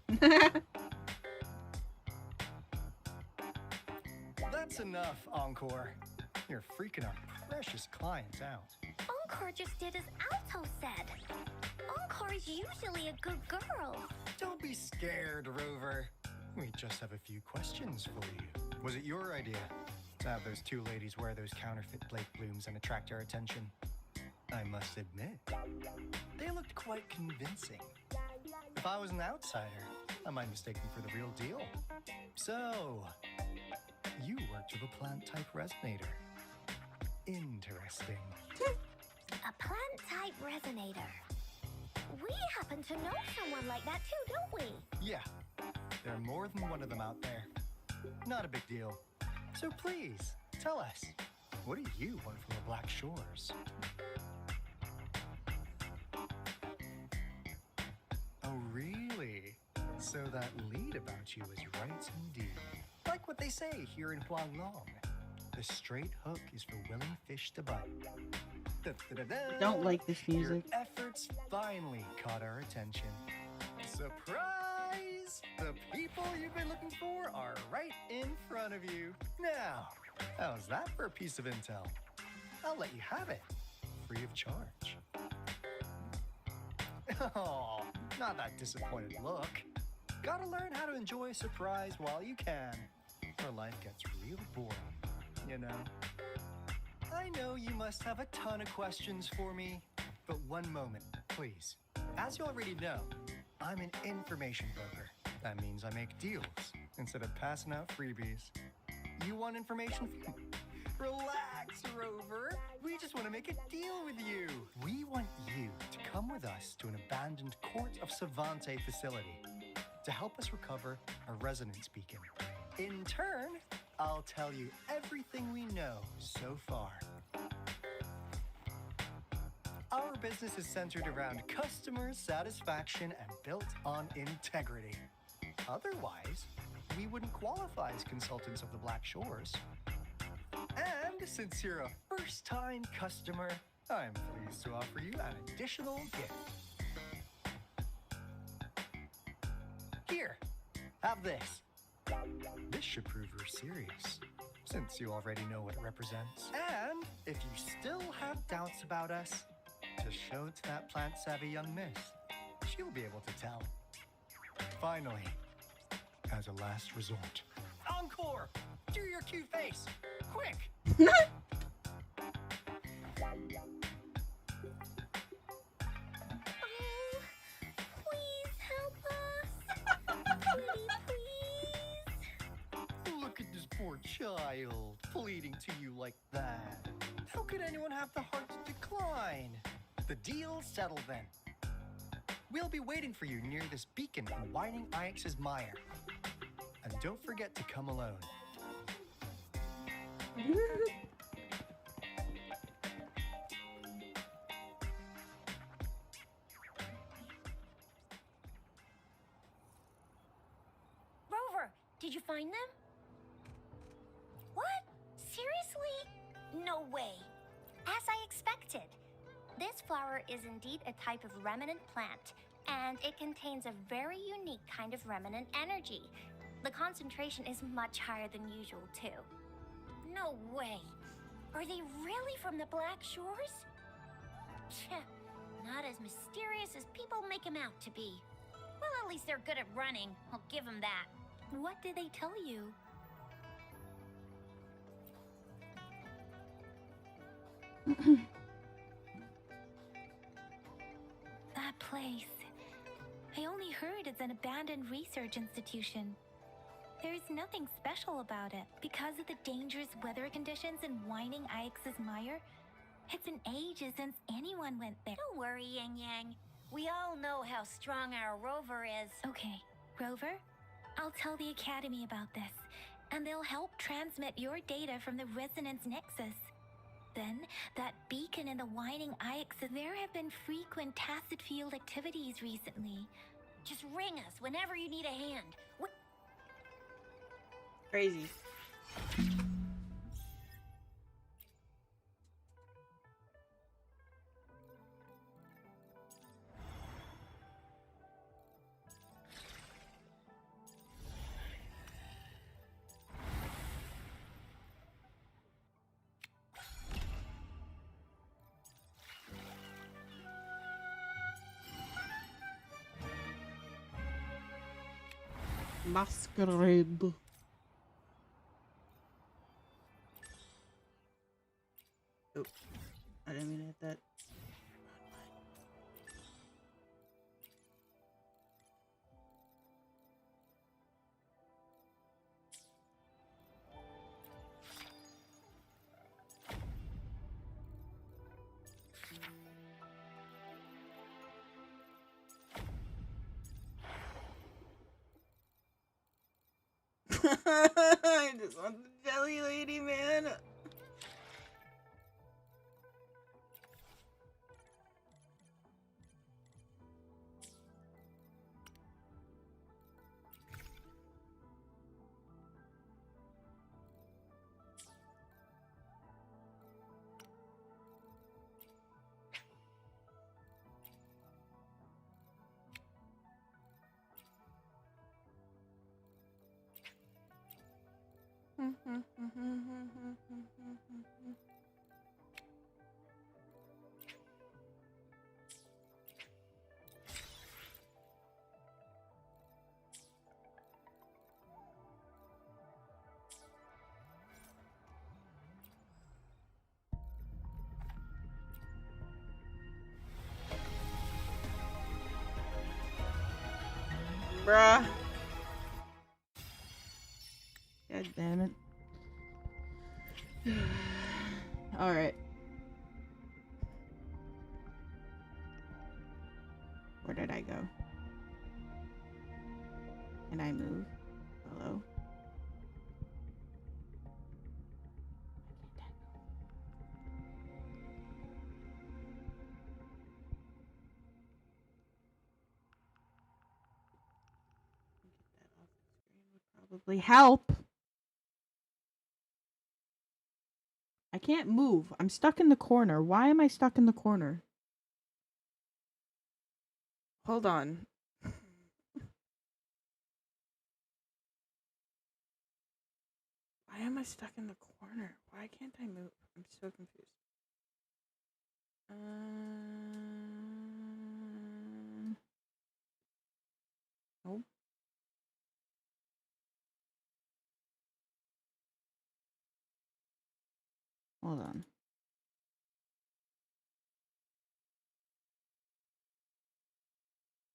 That's enough, Encore. You're freaking our precious clients out. Encore just did as Alto said. Encore's usually a good girl. Don't be scared, Rover. We just have a few questions for you. Was it your idea to have those two ladies wear those counterfeit Blake blooms and attract our attention? I must admit, they looked quite convincing. If I was an outsider, I might mistake them for the real deal. So, you worked with a plant-type resonator. Interesting. A plant-type resonator. We happen to know someone like that too, don't we? Yeah, there are more than one of them out there. Not a big deal. So please, tell us, what do you want from the Black Shores? Oh, really? So that lead about you is right indeed. Like what they say here in Huanglong. The straight hook is for willing fish to bite. I don't like this music. Your efforts finally caught our attention. Surprise! The people you've been looking for are right in front of you. Now, how's that for a piece of intel? I'll let you have it, free of charge. Oh, not that disappointed look. Gotta learn how to enjoy a surprise while you can, or life gets real boring, you know? I know you must have a ton of questions for me, but one moment, please. As you already know, I'm an information broker. That means I make deals instead of passing out freebies. You want information? Relax, Rover. We just want to make a deal with you. We want you to come with us to an abandoned Court of Savante facility to help us recover a resonance beacon. In turn, I'll tell you everything we know so far. Our business is centered around customer satisfaction and built on integrity. Otherwise, we wouldn't qualify as consultants of the Black Shores. And since you're a first-time customer, I'm pleased to offer you an additional gift. Here, have this. This should prove you're serious, since you already know what it represents. And if you still have doubts about us, just show it to that plant-savvy young miss. She'll be able to tell. Finally, as a last resort, encore! Do your cute face! Quick! Please help us. Please. Look at this poor child, pleading to you like that. How could anyone have the heart to decline? The deal's settled then. We'll be waiting for you near this beacon in Whining Ix's mire. And don't forget to come alone. Rover, did you find them? What? Seriously? No way. As I expected. This flower is indeed a type of remnant plant, and it contains a very unique kind of remnant energy. The concentration is much higher than usual, too. No way. Are they really from the Black Shores? Tch, not as mysterious as people make them out to be. Well, at least they're good at running. I'll give them that. What did they tell you? That place. I only heard it's an abandoned research institution. There's nothing special about it. Because of the dangerous weather conditions in Whining Ix's mire, it's been ages since anyone went there. Don't worry, Yang Yang. We all know how strong our Rover is. Okay, Rover, I'll tell the Academy about this, and they'll help transmit your data from the Resonance Nexus. Then, that beacon in the Whining Ix, there have been frequent tacit field activities recently. Just ring us whenever you need a hand. Crazy. Masquerade. Oh, I didn't mean to hit that. I just want the jelly lady, man. Bruh. God damn it. Alright. Where did I go? Can I move? Hello? probably help. I can't move. I'm stuck in the corner. Why am I stuck in the corner? Hold on. Why am I stuck in the corner? Why can't I move? I'm so confused. Nope. Hold on.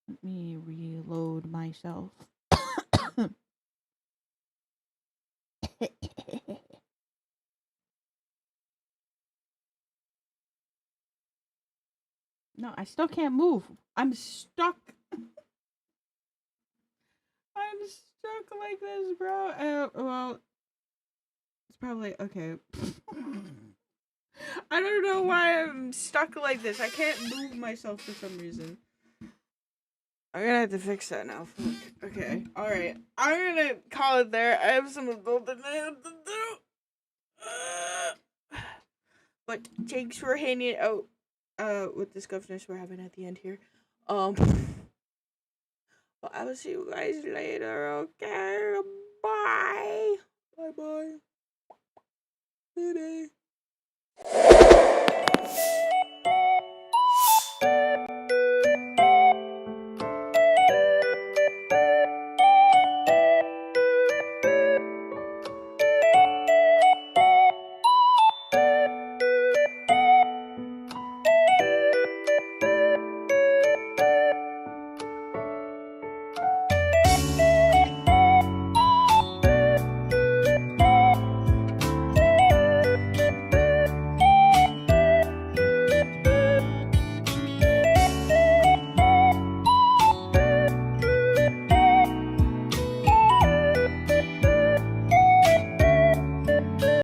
Let me reload myself. No, I still can't move. I'm stuck. I'm stuck like this, bro. Well, it's probably okay. I don't know why I'm stuck like this. I can't move myself for some reason. I'm gonna have to fix that now. Okay. Alright. I'm gonna call it there. I have some adulting I have to do. But thanks for hanging out with this governess we're having at the end here. Well, I will see you guys later, okay? Bye. Bye bye. Good day.